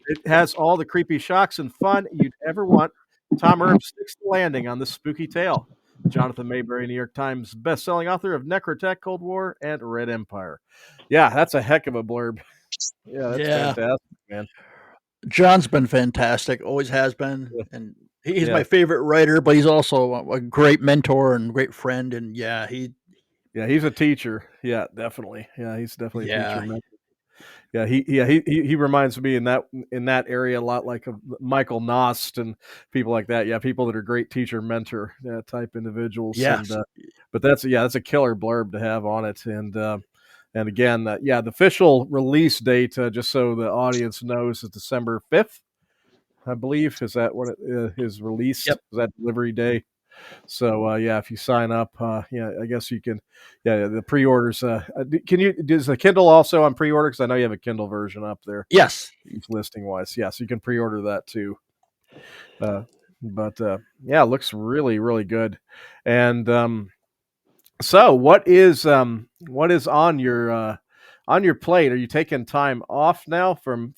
it has all the creepy shocks and fun you'd ever want. Thom Erb sticks the landing on this spooky tale. Jonathan Mayberry, New York Times bestselling author of Necrotech, Cold War, and Red Empire. Yeah, that's a heck of a blurb. Yeah, that's fantastic, man. John's been fantastic, always has been, Yeah. and he's my favorite writer, but he's also a great mentor and great friend, and he's a teacher. Yeah, definitely. Yeah, he's definitely a teacher. yeah. Yeah, he reminds me in that area a lot like of Michael Nost and people like that. Yeah, people that are great teacher mentor type individuals. Yes. And but that's a killer blurb to have on it. And again, the official release date, just so the audience knows, is December 5th, I believe. Is that what it is released? Yep. Is that delivery day? So if you sign up, I guess you can. Yeah, the pre-orders. Does the Kindle also on pre-order? Because I know you have a Kindle version up there. Yes. Listing wise, yeah, so you can pre-order that too. But it looks really, really good. And so what is on your plate? Are you taking time off now from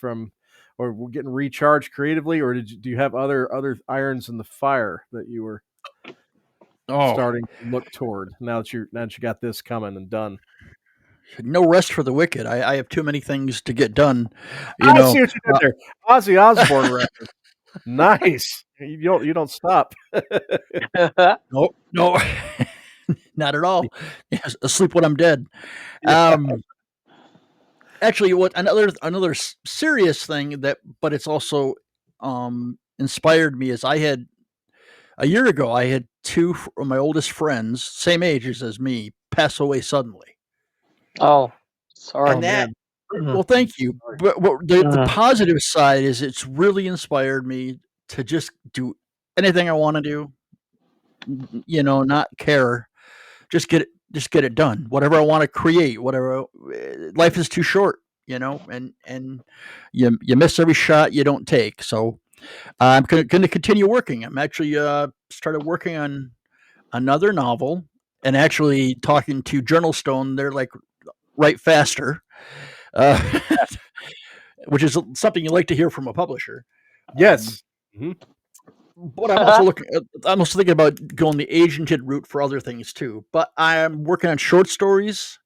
or getting recharged creatively, or do you have other irons in the fire that you were starting to look toward now that you got this coming and done? No rest for the wicked. I have too many things to get done. I see what you did there. Ozzy Osbourne record. Nice. You don't stop. No, not at all. Asleep when I'm dead. Actually, what another serious thing but it's also inspired me is a year ago I had two of my oldest friends, same ages as me, pass away suddenly. Oh, sorry. And that, well, thank you. But the positive side is it's really inspired me to just do anything I want to do. Not care. Just get it done. Whatever I want to create, whatever. Life is too short, and you miss every shot you don't take. So I'm going to continue working. I'm actually started working on another novel, and actually talking to Journal Stone. They're like, write faster, which is something you like to hear from a publisher. Yes. But I'm also looking. I'm also thinking about going the agented route for other things too. But I'm working on short stories.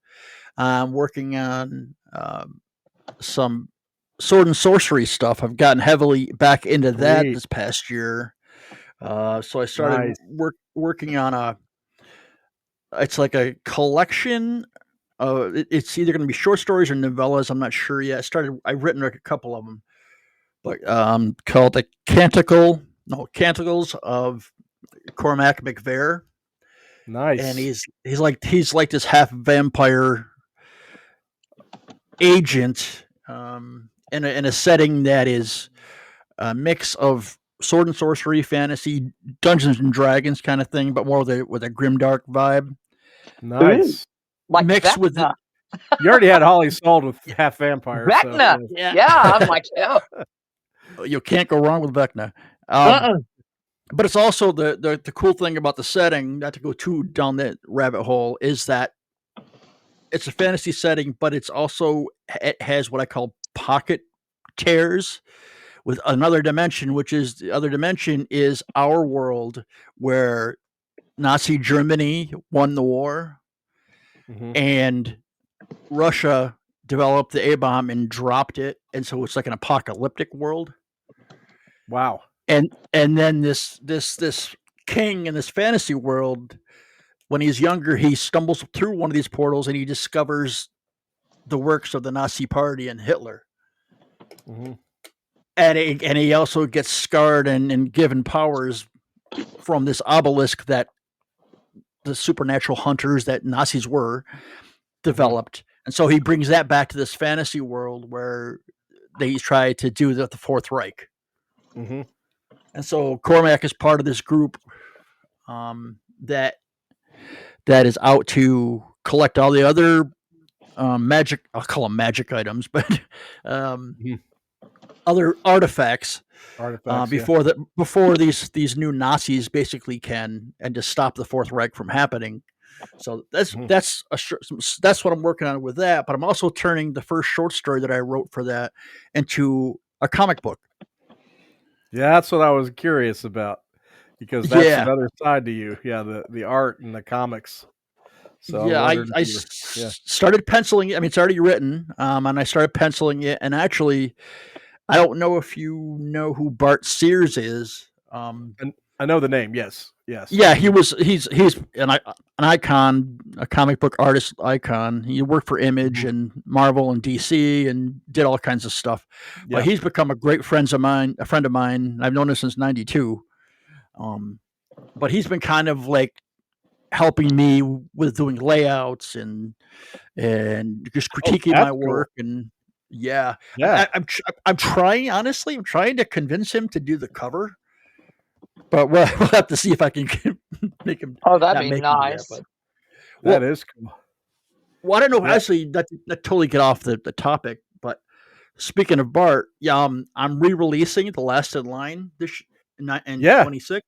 I'm working on some sword and sorcery stuff. I've gotten heavily back into that Sweet. this past year. So I started Nice. working on it's like a collection. It's either going to be short stories or novellas. I'm not sure yet. I've written a couple of them, but called the Canticles of Cormac McVeigh, and Nice. he's like this half vampire agent in a setting that is a mix of sword and sorcery, fantasy, Dungeons and Dragons kind of thing, but more with a grimdark vibe, Ooh, Nice. like mixed with Vecna. You already had Holly sold with half vampire, so Vecna. yeah. Yeah, I'm like, oh. You can't go wrong with Vecna. Uh-uh. But it's also the cool thing about the setting, not to go too down that rabbit hole, is that it's a fantasy setting, but it has what I call pocket tears with another dimension, which is the other dimension is our world where Nazi Germany won the war Mhm. and Russia developed the A bomb and dropped it, and so it's like an apocalyptic world. Wow. And then this king in this fantasy world, when he's younger, he stumbles through one of these portals and he discovers the works of the Nazi Party and Hitler. Mm-hmm. And he also gets scarred and given powers from this obelisk that the supernatural hunters that Nazis were developed. And so he brings that back to this fantasy world where they try to do the Fourth Reich. Mm-hmm. And so Cormac is part of this group that is out to collect all the other magic. I'll call them magic items, but other artifacts Artifacts, before these new Nazis basically can and just stop the Fourth Reich from happening. So that's what I'm working on with that. But I'm also turning the first short story that I wrote for that into a comic book. Yeah, that's what I was curious about because that's another side to you. Yeah, the art and the comics. So yeah, I started penciling it. I mean, it's already written, and I started penciling it. And actually, I don't know if you know who Bart Sears is. And I know the name. Yes. Yeah, he's an icon, a comic book artist icon. He worked for Image and Marvel and DC and did all kinds of stuff. But he's become a great friend of mine. I've known him since '92. But he's been kind of like helping me with doing layouts and just critiquing my work. Cool. And I'm trying. Honestly, I'm trying to convince him to do the cover. But we'll have to see if I can make him. Oh, that'd be nice. That is cool. Well, I don't know. Actually, that totally get off the topic. But speaking of Bart, I'm re-releasing The Last in Line in 26,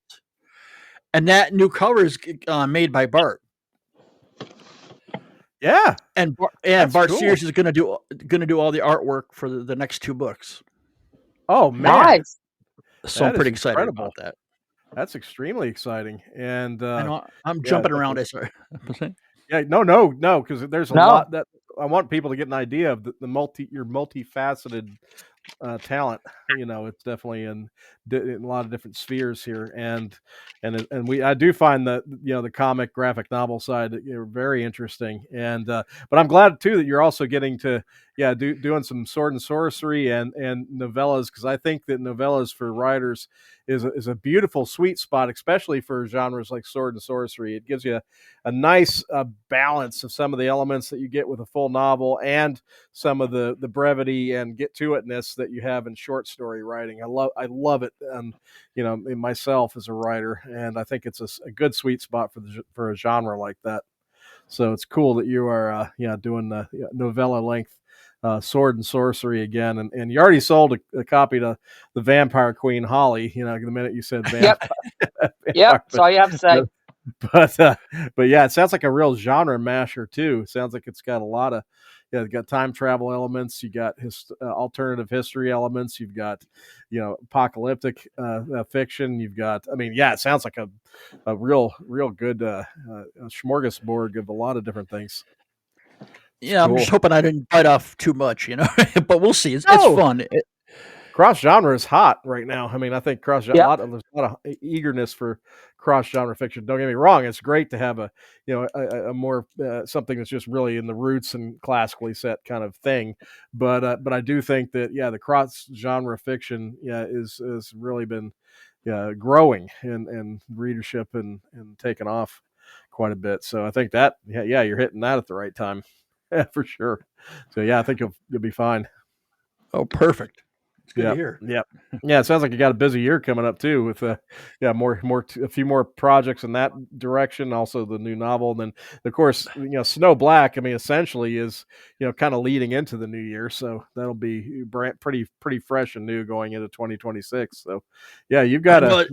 and that new cover is made by Bart. Yeah, and Bart Sears is gonna do all the artwork for the next two books. Oh man, nice. So I'm pretty excited about that. That's extremely exciting, and I know I'm jumping around. I sorry. Yeah, no, because there's a lot that I want people to get an idea of your multifaceted talent. You know, it's definitely in a lot of different spheres here, and I do find that the comic graphic novel side very interesting, and but I'm glad too that you're also getting to doing some sword and sorcery and novellas, because I think that novellas for writers is a beautiful sweet spot, especially for genres like sword and sorcery. It gives you a nice balance of some of the elements that you get with a full novel and some of the brevity and get to itness that you have in short story writing. I love it, in myself as a writer, and I think it's a good sweet spot for a genre like that. So it's cool that you are doing the novella length sword and sorcery again, and you already sold a copy to the Vampire Queen Holly. The minute you said vampire. Yep. That's all you have to say. But yeah, it sounds like a real genre masher too. It sounds like it's got a lot of you got time travel elements, you got alternative history elements, you've got apocalyptic fiction, you've got, I mean, yeah, it sounds like a real good smorgasbord of a lot of different things. It's Yeah, I'm just cool. hoping I didn't bite off too much, but we'll see. It's No. fun. Cross genre is hot right now. I mean, I think there's a Yep. lot of eagerness for cross genre fiction. Don't get me wrong; it's great to have a more something that's just really in the roots and classically set kind of thing. But I do think that the cross genre fiction is really been growing in readership and taking off quite a bit. So I think that you're hitting that at the right time, for sure. So I think you'll be fine. Oh, perfect. It's good to hear. Yeah. Yeah, it sounds like you got a busy year coming up too with a few more projects in that direction, also the new novel, and then of course, Snow Black, I mean, essentially is, kind of leading into the new year, so that'll be pretty fresh and new going into 2026. So, yeah, you've got a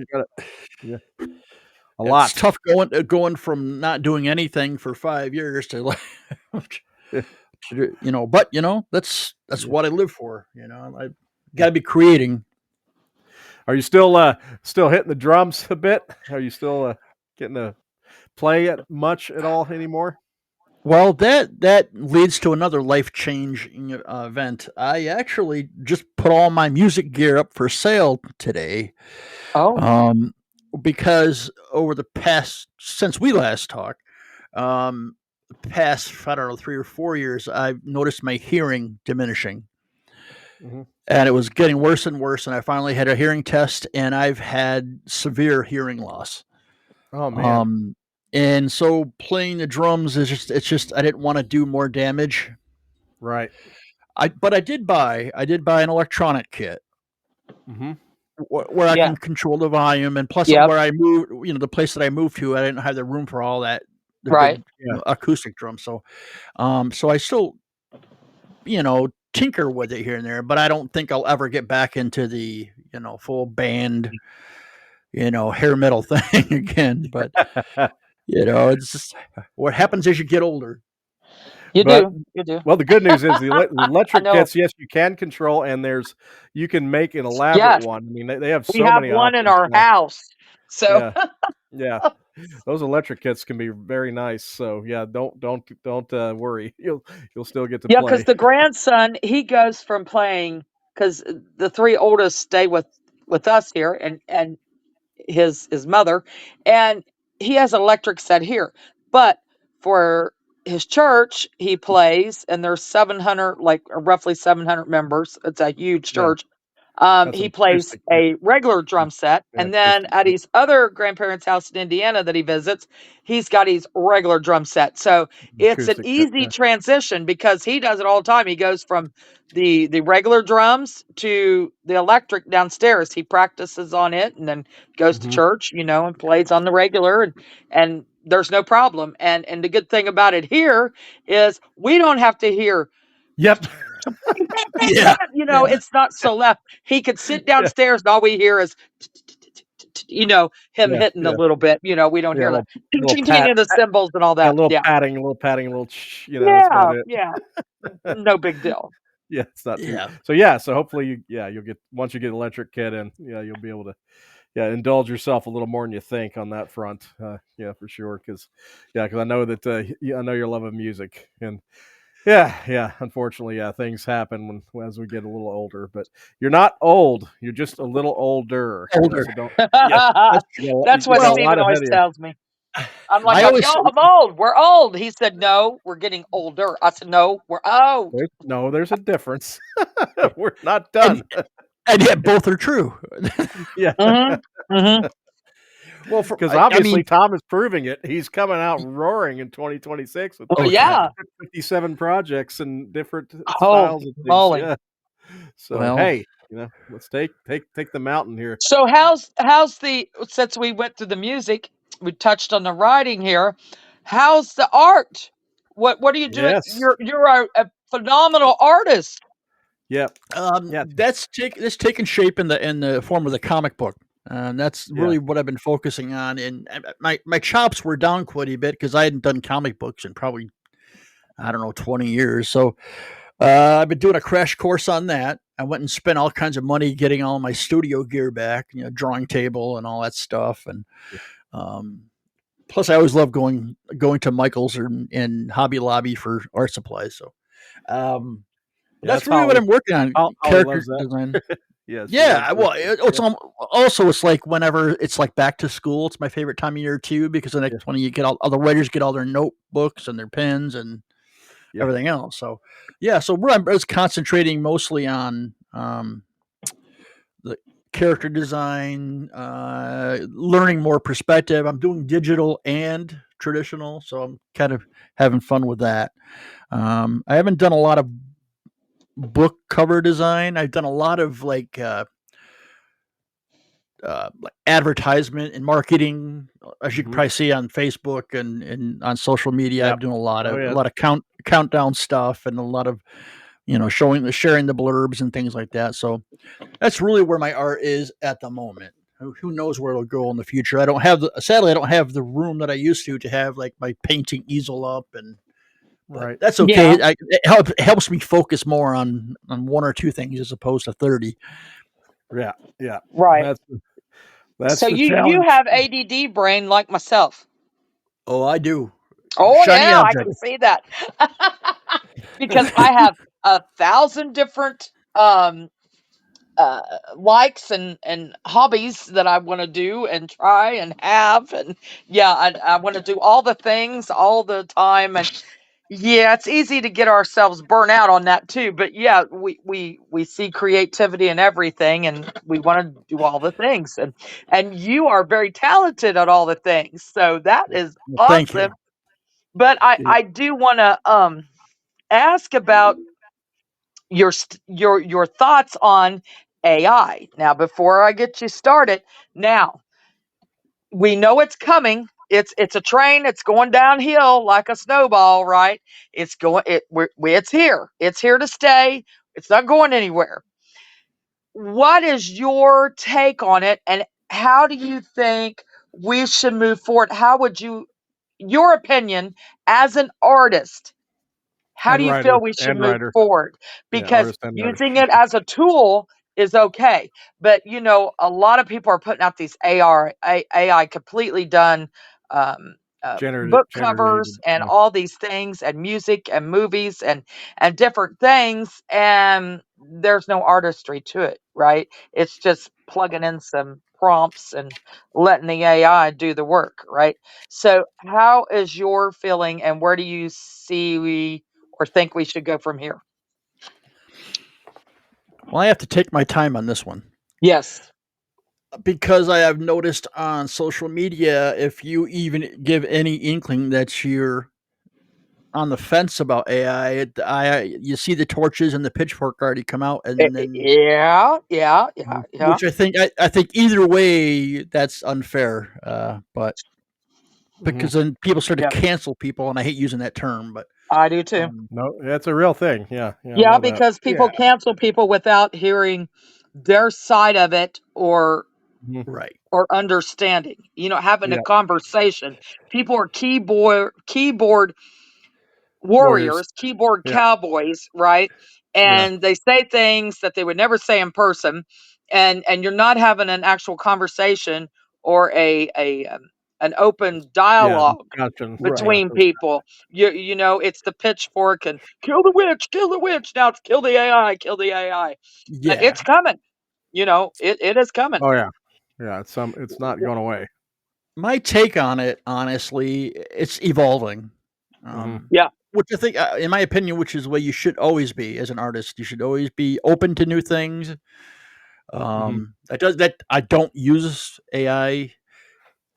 lot. It's tough going from not doing anything for 5 years to like but that's what I live for. I got to be creating. Are you still hitting the drums a bit? Are you still getting to play it much at all anymore? Well, that leads to another life-changing event. I actually just put all my music gear up for sale today. Oh. Because over the past, since we last talked, past, I don't know, 3 or 4 years, I've noticed my hearing diminishing. Mm-hmm. And it was getting worse and worse. And I finally had a hearing test, and I've had severe hearing loss. Oh man. And so playing the drums is just I didn't want to do more damage. Right. But I did buy an electronic kit. Mm-hmm. Where I can control the volume, and plus where I moved, the place that I moved to, I didn't have the room for all that, the Right. big acoustic drum. So, so I still, tinker with it here and there, but I don't think I'll ever get back into the, full band, hair metal thing again. But, it's just what happens as you get older. You do. Well, the good news is the electric kits, yes, you can control, and you can make an elaborate one. I mean, they have so many options. We have one in our house. So yeah, those electric kits can be very nice. So don't worry. You'll still get to play. Yeah, because the grandson, he goes from playing, because the 3 oldest stay with us here, and his mother, and he has an electric set here. But for his church, he plays, and there's 700, like roughly 700 members. It's a huge Yeah. church. That's He an plays acoustic a regular drum set, Yeah, and then acoustic at kit. his other grandparents' house in Indiana that he visits, he's got his regular drum set. So it's an Acoustic kit, easy transition because he does it all the time. He goes from the regular drums to the electric downstairs. He practices on it and then goes to Mhm. church, and plays on the regular, and there's no problem. And the good thing about it here is we don't have to hear Yep. Yeah. it's not so loud. He could sit downstairs and all we hear is him hitting a little bit. We don't hear a the little ting pat, ting of the cymbals and all a that. little Yeah. padding, a little that's about it. Yeah. No big deal. Yeah, it's not too. Yeah. So hopefully you'll get, once you get electric kit in, you'll be able to indulge yourself a little more than you think on that front. For sure, because I know that I know your love of music, and unfortunately, things happen as we get a little older. But you're not old; you're just a little older. So don't. That's what got a Stephen lot always ahead of you. tells me. I'm like, I always say, I'm old. We're old. He said, no, we're getting older. I said, no, we're old. There's a difference. We're not done. and yet both are true. Yeah. Mm-hmm. Well, because obviously Thom is proving it. He's coming out roaring in 2026 with 57 projects and different styles of things. Yeah. So hey, let's take the mountain here. So how's since we went through the music, we touched on the writing here. How's the art? What are you doing? Yes. You're a phenomenal artist. Yep. That's taken shape in the form of the comic book. And that's really what I've been focusing on. And my chops were down quite a bit because I hadn't done comic books in probably, I don't know, 20 years. So I've been doing a crash course on that. I went and spent all kinds of money getting all my studio gear back, drawing table and all that stuff. And um, plus, I always love going to Michael's and Hobby Lobby for art supplies. So that's that's really what I'm working on, Holly character loves that. design. Yes, she loves Yeah, well, it's yeah. also it's like whenever it's like back to school. It's my favorite time of year too, because the next when you get all the writers get all their notebooks and their pens and everything else. So yeah, so I was concentrating mostly on the character design, learning more perspective. I'm doing digital and traditional, so I'm kind of having fun with that. I haven't done a lot of book cover design. I've done a lot of like advertisement and marketing, as you can probably see on Facebook and on social media. I'm doing a lot of countdown stuff and a lot of sharing the blurbs and things like that. So that's really where my art is at the moment. Who knows where it'll go in the future? Sadly, I don't have the room that I used to have like my painting easel up, but that's okay. Yeah. It helps me focus more on one or two things as opposed to 30. Yeah. Right. That's So the you challenge. have ADD brain like myself. Oh, I do. Oh Shiny yeah, I object. can see that. Because I have 1,000 different uh likes and hobbies that I want to do and try and have, and yeah, I want to do all the things all the time, and yeah, it's easy to get ourselves burnt out on that too. But yeah, we see creativity in everything, and we want to do all the things, and you are very talented at all the things, so that is Well, thank you. awesome. But I do want to ask about your thoughts on AI. Now, before I get you started, now we know it's coming. It's a train. It's going downhill like a snowball, right? It's going. It's here. It's here to stay. It's not going anywhere. What is your take on it, and how do you think we should move forward? How would your opinion as an artist? How do you feel we should And move writer. forward? Yeah, Because artist and writer. using it as a tool is okay. But, a lot of people are putting out these AI completely done um, book covers Generated. and all these things and music and movies and different things. And there's no artistry to it, right? It's just plugging in some prompts and letting the AI do the work, right? So, how is your feeling, and where do you see or think we should go from here? Well, I have to take my time on this one Yes. because I have noticed on social media, if you even give any inkling that you're on the fence about AI, you see the torches and the pitchfork already come out, and then Yeah, yeah, yeah, yeah. which I think either way that's unfair. But because then people start to Yeah, cancel people, and I hate using that term, but I do too. No, that's a real thing. Yeah, I Yeah, know that. because people cancel people without hearing their side of it right, or understanding. Having a Yeah, conversation. People are keyboard warriors. warriors, keyboard Yeah, cowboys, right? yeah, And they say things that they would never say in person, and you're not having an actual conversation or an open yeah. dialogue Gotcha. right, Yeah, between people. It's the pitchfork and kill the witch, kill the witch. Now it's kill the AI, kill the AI. But yeah. it's coming. It is coming. oh yeah, yeah. It's not going away. My take on it, honestly, it's evolving. Hmm. Yeah. Which I think, in my opinion, which is the way you should always be as an artist. You should always be open to new things. Hmm. That I don't use AI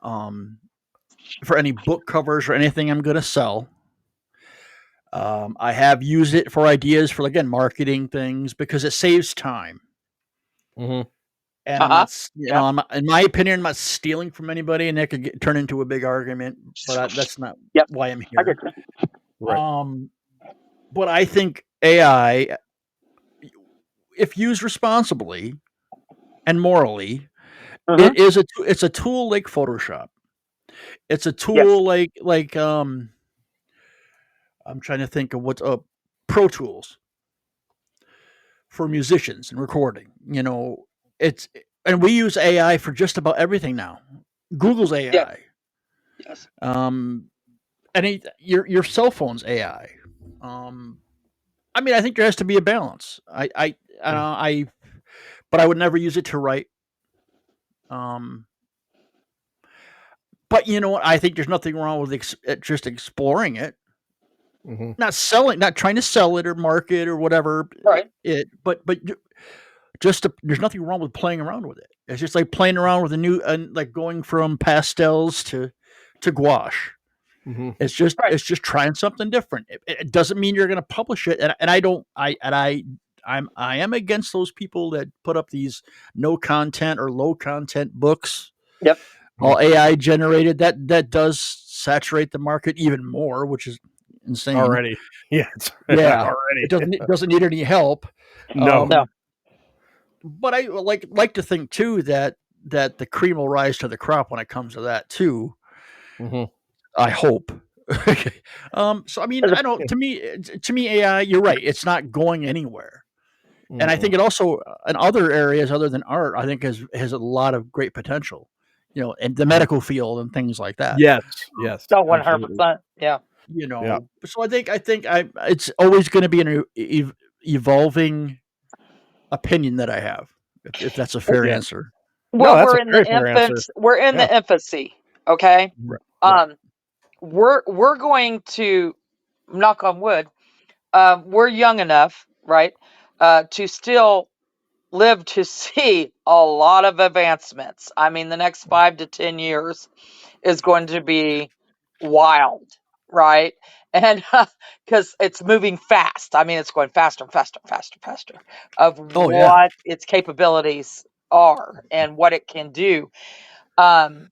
um, for any book covers or anything I'm going to sell. I have used it for ideas for again marketing things because it saves time. Hmm. And Uh huh. Yeah. in my opinion, I'm not stealing from anybody, and that could turn into a big argument. But that's not Yep. why I'm I get here. you. Right. But I think AI, if used responsibly and morally, Hmm. it's a tool like Photoshop. It's a Yes. tool like I'm trying to think of what's Pro Tools for musicians and recording. It's and we use AI for just about everything now. Google's Yeah. AI. Yes. Um, your cell phone's AI. I mean, I think there has to be a balance. I but I would never use it to write. Um, but you know what? I think there's nothing wrong with just exploring it, Mm-hmm. not trying to sell it or market or whatever. Right. But there's nothing wrong with playing around with it. It's just like playing around with like going from pastels to gouache. Mm-hmm. Right. It's just trying something different. It doesn't mean you're going to publish it. And I don't I am against those people that put up these no content or low content books, Yep. all AI generated. That does saturate the market even more, which is insane. Already. Yeah. It's Yeah, already. it doesn't need any help. No. No. But I like to think too that the cream will rise to the crop when it comes to that too. Mm-hmm. I hope. So I mean, I don't. To me, AI. You're right. It's not going anywhere, and I think it also in other areas other than art, I think has a lot of great potential. In the medical field and things like that. Yes. Yes. No, Absolutely. 100%. Yeah. Yeah. So it's always going to be an evolving opinion that I have. If that's a fair Yeah. answer. No, Well, that's a very fair answer. we're in Yeah. the infancy, okay? Right. Right. Um, we're going to knock on wood. We're young enough, right, to still live to see a lot of advancements. I mean, the next 5 to 10 years is going to be wild, right? And because it's moving fast. I mean, it's going faster and faster and faster and faster of Oh yeah. what its capabilities are and what it can do. Um,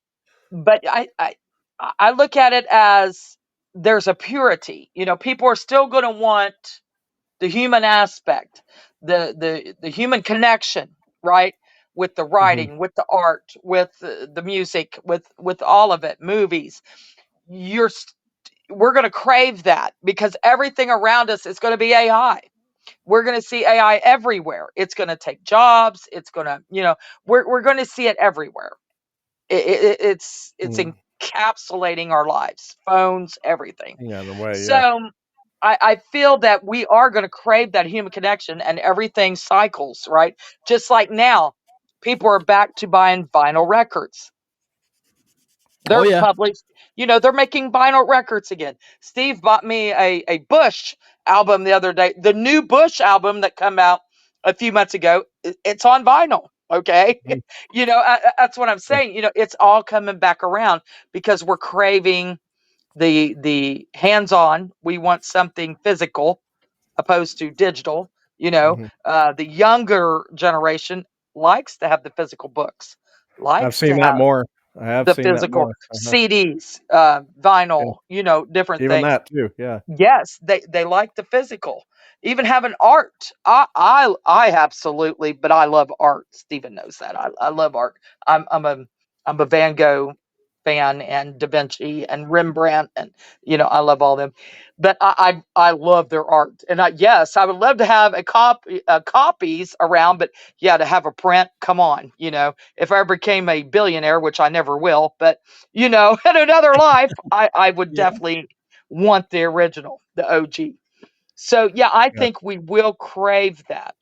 but I look at it as there's a purity. People are still going to want the human aspect, the human connection, right? With the Mm-hmm. writing, with the art, with the music, with all of it, movies. You're we're going to crave that because everything around us is going to be AI. We're going to see AI everywhere. It's going to take jobs. It's going to, we're going to see it everywhere. It's Mm. encapsulating our lives, phones, everything. Yeah. In a way. Yeah. So I feel that we are going to crave that human connection and everything cycles, right? Just like now, people are back to buying vinyl records. Oh They're yeah. published, they're making vinyl records again. Steve bought me a Bush album the other day. The new Bush album that come out a few months ago, it's on vinyl. Okay. Mhm. That's what I'm saying. It's all coming back around because we're craving the hands-on. We want something physical opposed to digital. Mm-hmm. The younger generation likes to have the physical books, I've likes to seen that have more. I have the seen that physical more. Uh-huh. CDs, Yeah. vinyl, different Even things. that too. Yeah. Yes, they like the physical. Even having art. I absolutely, but I love art. Steven knows that. I love art. I'm a Van Gogh fan and Da Vinci and Rembrandt and I love all them. But I love their art. And yes, I would love to have copies around, but yeah, to have a print, come on, if I ever became a billionaire, which I never will, but in another life, I would Yeah. definitely want the original, the OG. So yeah, I Yeah. think we will crave that.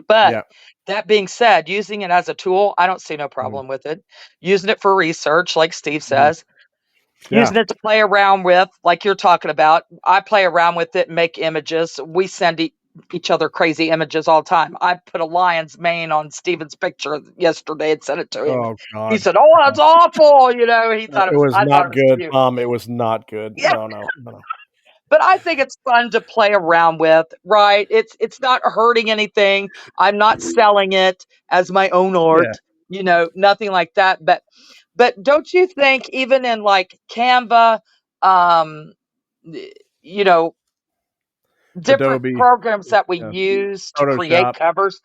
But Yeah. that being said, using it as a tool, I don't see no Mhm. problem with it. Using it for research, like Steve Mhm. says, Yeah. using it to play around with, like you're talking about. I play around with it and make images. We send each other crazy images all the time. I put a lion's mane on Steven's picture yesterday and sent it to him. Oh He God. said, "Oh, that's awful." It was I thought not it was good, cute. Tom. It was not good. Yeah. No. No. No. But I think it's fun to play around with, right? It's not hurting anything. I'm not selling it as my own Yeah. art, nothing like that. But don't you think even in like Canva, um, you know, different Adobe. programs that we Yeah. use to create Photoshop. covers,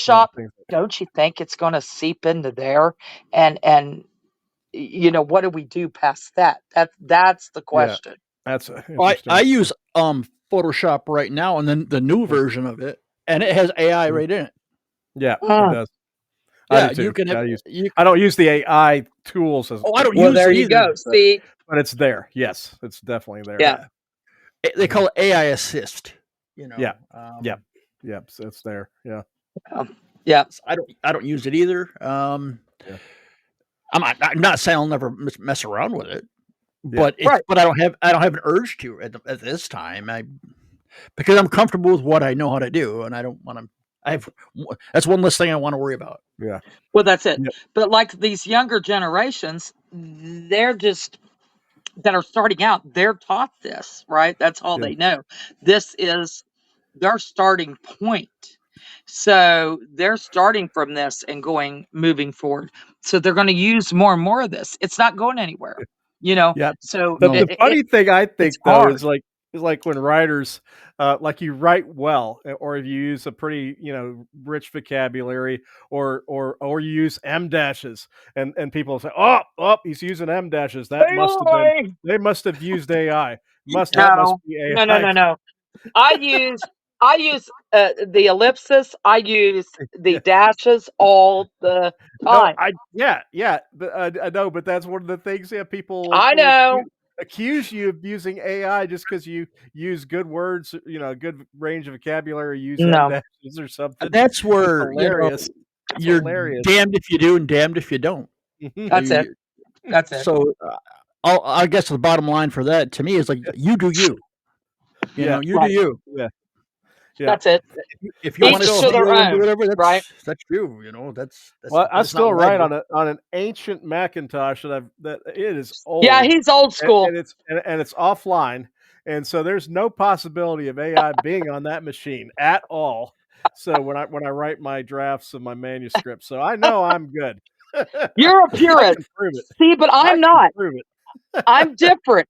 Yeah. Photoshop, Things like don't you think it's going to seep into there? And what do we do past that? That's the yeah. question. That's I interesting. use Photoshop right now, and then the new version of it, and it has AI right in it. Yeah, it Mm. does. I Yeah, do too. you can. Yeah, You. I don't use the AI tools as Oh, I don't Well, use there it you either. go. See, but it's there. Yes, it's definitely there. yeah, They call it AI assist. Yeah. Yeah. Yeah. So it's there. Yeah. yeah. I don't use it either. Yeah. I'm not saying I'll never mess around with it, Yeah. but Right. I don't have an urge to at this time. Because I'm comfortable with what I know how to do, and I don't want to. That's one less thing I want to worry about. Yeah. Well, that's it. Yeah. But like these younger generations, they're just that are starting out, they're taught this, right? That's all Yeah. they know. This is their starting point. So they're starting from this and moving forward. So they're going to use more and more of this. It's not going anywhere, you know. Yeah. So No. The funny thing I it's think though hard. is like when writers like you write well or if you use a pretty, rich vocabulary or you use M dashes and people say, "Oh, he's using M dashes. AI. They must have used AI. That must No, be no, no, AI." no, no. I use I use the ellipsis. I use the Yeah. dashes all the No, time. yeah, but, I know, but that's one of the things, yeah, people I will know. accuse you of using AI just because you use good words, a good range of vocabulary, use M No, dashes or something. That's It's where hilarious. It's you're hilarious. damned if you do and damned if you don't. Mhm. that's it. That's it. So I guess the bottom line for that to me is like you do you. Yeah, You do Right. you. yeah, yeah. That's it. If you I want to Each still to their steal and do own. whatever, Right. that's you. That's well, I but it's not still what I write do. on an ancient Macintosh that it is Yeah, old. he's old school. And it's offline, and so there's no possibility of AI being on that machine at all. So when I write my drafts of my manuscripts, so I know I'm good. You're a I purist. can prove it. See, but I I'm can not. prove it. I'm different.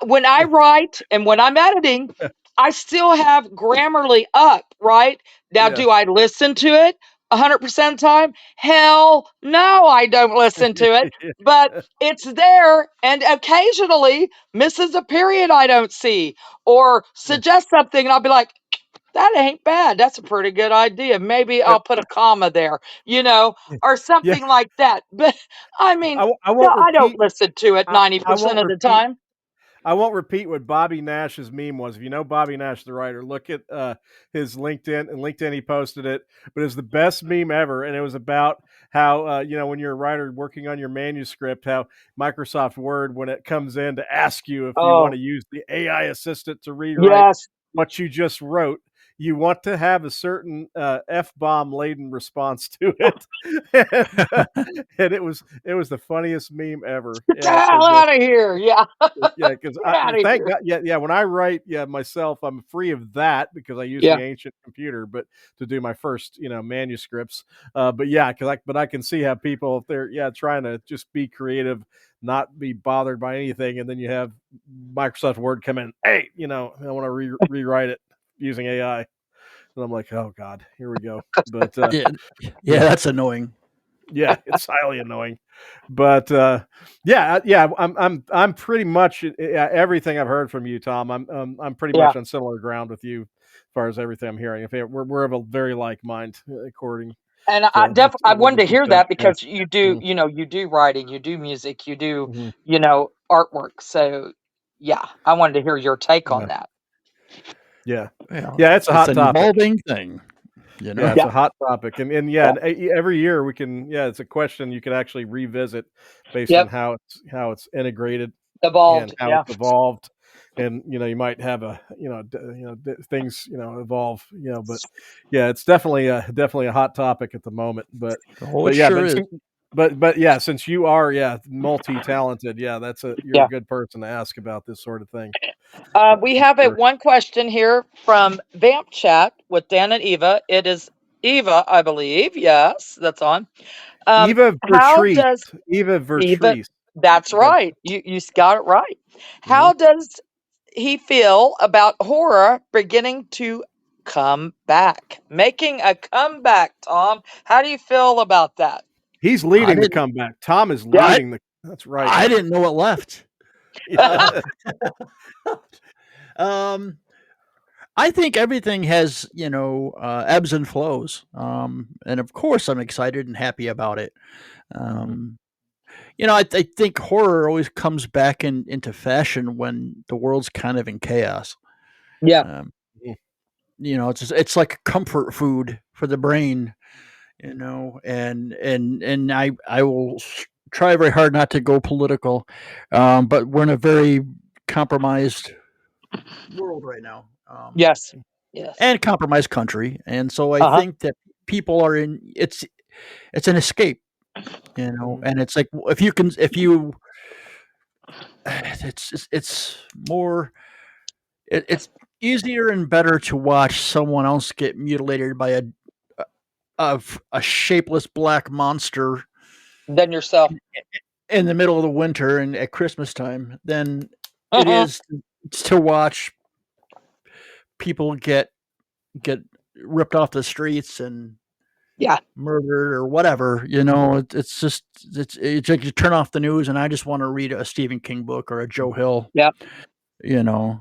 When I write and when I'm editing, I still have Grammarly up, right? Now, Yeah. do I listen to it 100% of the time? Hell no, I don't listen to it, but it's there and occasionally misses a period I don't see or suggests something and I'll be like, that ain't bad. That's a pretty good idea. Maybe Yeah. I'll put a comma there, or Yeah. something like that. But I mean, I no, won't I don't repeat. listen to it I 90% won't of the repeat. time. I won't repeat what Bobby Nash's meme was. If you know Bobby Nash, the writer, look at his LinkedIn. And LinkedIn, he posted it, but it was the best meme ever. And it was about how, when you're a writer working on your manuscript, how Microsoft Word, when it comes in to ask you if you want Oh, to use the AI assistant to rewrite yes. what you just wrote, you want to have a certain F-bomb laden response to it. And it was the funniest meme ever. Get the Yeah, hell because out of here. Yeah. yeah, because Get I out of thank here. God, yeah, when I write, yeah, myself, I'm free of that because I use the Yeah. ancient computer, but to do my first, manuscripts. But yeah, but I can see how people if they're trying to just be creative, not be bothered by anything, and then you have Microsoft Word come in, hey, I want to rewrite it using AI, and I'm like, oh God, here we go. But Yeah, yeah, that's annoying. yeah, it's highly annoying, but I'm pretty much everything I've heard from you, Tom. I'm pretty Yeah. much on similar ground with you as far as everything I'm hearing. If we're of a very like mind, according And to I what wanted you to hear said. that Yeah, because you do, mhm, you do writing, you do music, you do, mhm, artwork. So yeah, I wanted to hear your take on yeah, that. yeah, Yeah, yeah. It's a it's hot an topic. evolving thing. Yeah, it's Yeah. a hot topic, and yeah, Yeah. and every year we can. Yeah, it's a question you can actually revisit based on Yep. how it's integrated and Evolved. how Yeah. it's evolved. And you might have things evolve. But yeah, it's definitely a hot topic at the moment. Oh, it But yeah, sure is. but yeah, since you are multi talented, yeah, you're a Yeah. good person to ask about this sort of thing. We For have sure. one question here from Vamp Chat with Dan and Eva. It is Eva, I believe. Yes, that's on. Eva How Vertrees. does Eva Eva? Vertrees. That's That's right. You got it right. mhm. How does he feel about horror beginning to come back, making a comeback? Tom, how do you feel about that? He's I leading the didn't. comeback. Tom is Yeah. I leading the. That's right. I didn't know it left. Uh, I think everything has, ebbs and flows. And of course, I'm excited and happy about it. Um, I think horror always comes back into fashion when the world's kind of in chaos. Yeah. Um, it's like comfort food for the brain. And I will try very hard not to go political, but we're in a very compromised world right now. Yes. Yes. And compromised country, and so I Uh-huh. think that people are in it's an escape, Mhm. and it's like if you it's more it's easier and better to watch someone else get mutilated by a shapeless black monster Then yourself. in the middle of the winter and at Christmas time than it Uh-huh. is to watch people get ripped off the streets and Yeah. murdered or whatever. It's just it's like you turn off the news and I just want to read a Stephen King book or a Joe Hill, Yeah.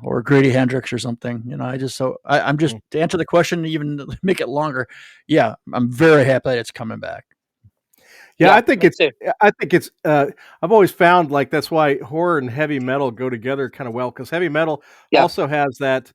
or Grady Hendrix or something. I'm just Mm. to answer the question, even make it longer. Yeah, I'm very happy that it's coming back. Yeah, Yeah. I think Me it's too. I think it's I've always found like that's why horror and heavy metal go together kind of well because heavy metal Yeah. also has that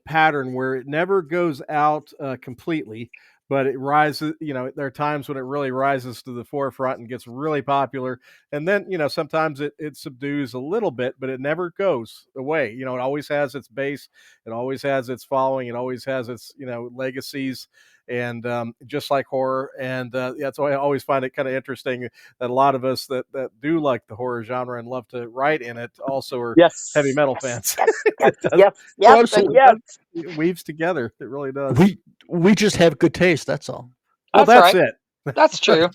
pattern where it never goes out completely, but it rises. There are times when it really rises to the forefront and gets really popular, and then sometimes it subdues a little bit, but it never goes away. It always has its base, it always has its following, it always has its legacies, and just like horror. And that's why I always find it kind of interesting that a lot of us that do like the horror genre and love to write in it also are heavy Yes. metal Yes. fans. Yes. Yes. it does. Yes. Oh, Yes. And absolutely. yes. It weaves together. It really does. We just have good taste. That's all. Well, That's that's right. it. That's true.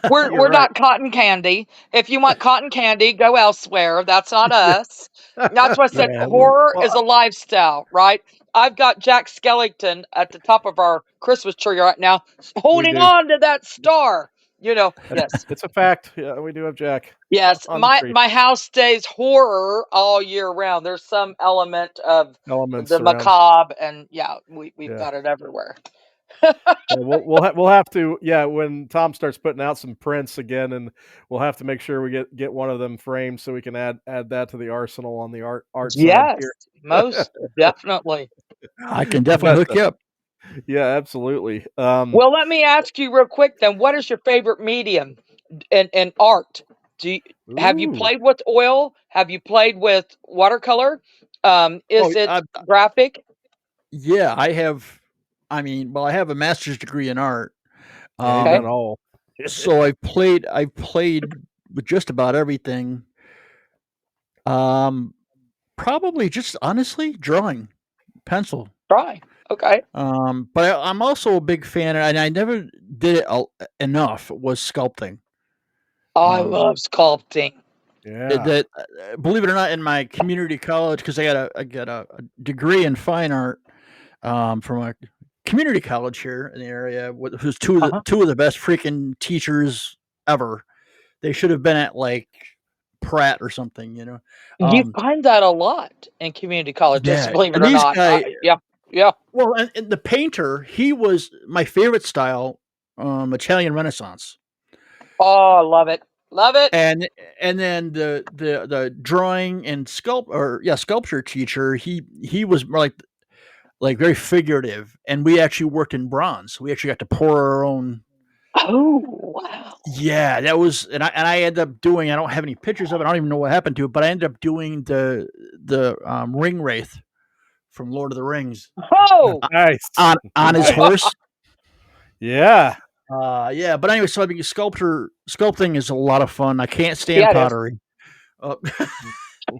We're You're we're right. not cotton candy. If you want cotton candy, go elsewhere. That's not us. That's why I said Yeah. horror Well, is a lifestyle, right? I've got Jack Skellington at the top of our Christmas tree right now, we holding do. on to that star. Yes. It's a fact. Yeah, we do have Jack Yes, on the my tree. my house stays horror all year round. There's some element of Elements the around. macabre, and yeah, we've Yeah. got it everywhere. Yeah, we'll have to, yeah, when Tom starts putting out some prints again, and we'll have to make sure we get one of them framed so we can add that to the arsenal on the art side Yes, here. most definitely. I can definitely But hook you up. yeah, absolutely. Well, let me ask you real quick then. What is your favorite medium in art? Do you, have you Ooh, played with oil? Have you played with watercolor? Oh, Is it graphic? yeah, I have. I mean, well, I have a master's degree in art. yeah, he's done Okay, Um, all. so I've played with just about everything. Um, Probably just honestly drawing, pencil. try. Okay. But I'm also a big fan, and I never did it enough. Was sculpting. I Um, love sculpting. Yeah. that believe it or not, in my community college, because I got a degree in fine art, from a community college here in the area, who's Uh-huh. two of the best freaking teachers ever. They should have been at like Pratt or something. You Um, find that a lot in community colleges, yeah, believe it and or these not. guy, Yeah, yeah. well, and the painter, he was my favorite style, Italian Renaissance, Oh, I love it. Love it. and and then the drawing and sculpture teacher, he was more like very figurative, and we actually worked in bronze. We actually got to pour our own. Oh, wow. Yeah, that was, and I ended up doing. I don't have any pictures of it. I don't even know what happened to it, but I ended up doing the ring wraith from Lord of the Rings Oh, Nice. on his Nice. horse. Yeah. Yeah, but anyway, so I mean, sculpting is a lot of fun. I can't stand yeah, it is. pottery. Uh,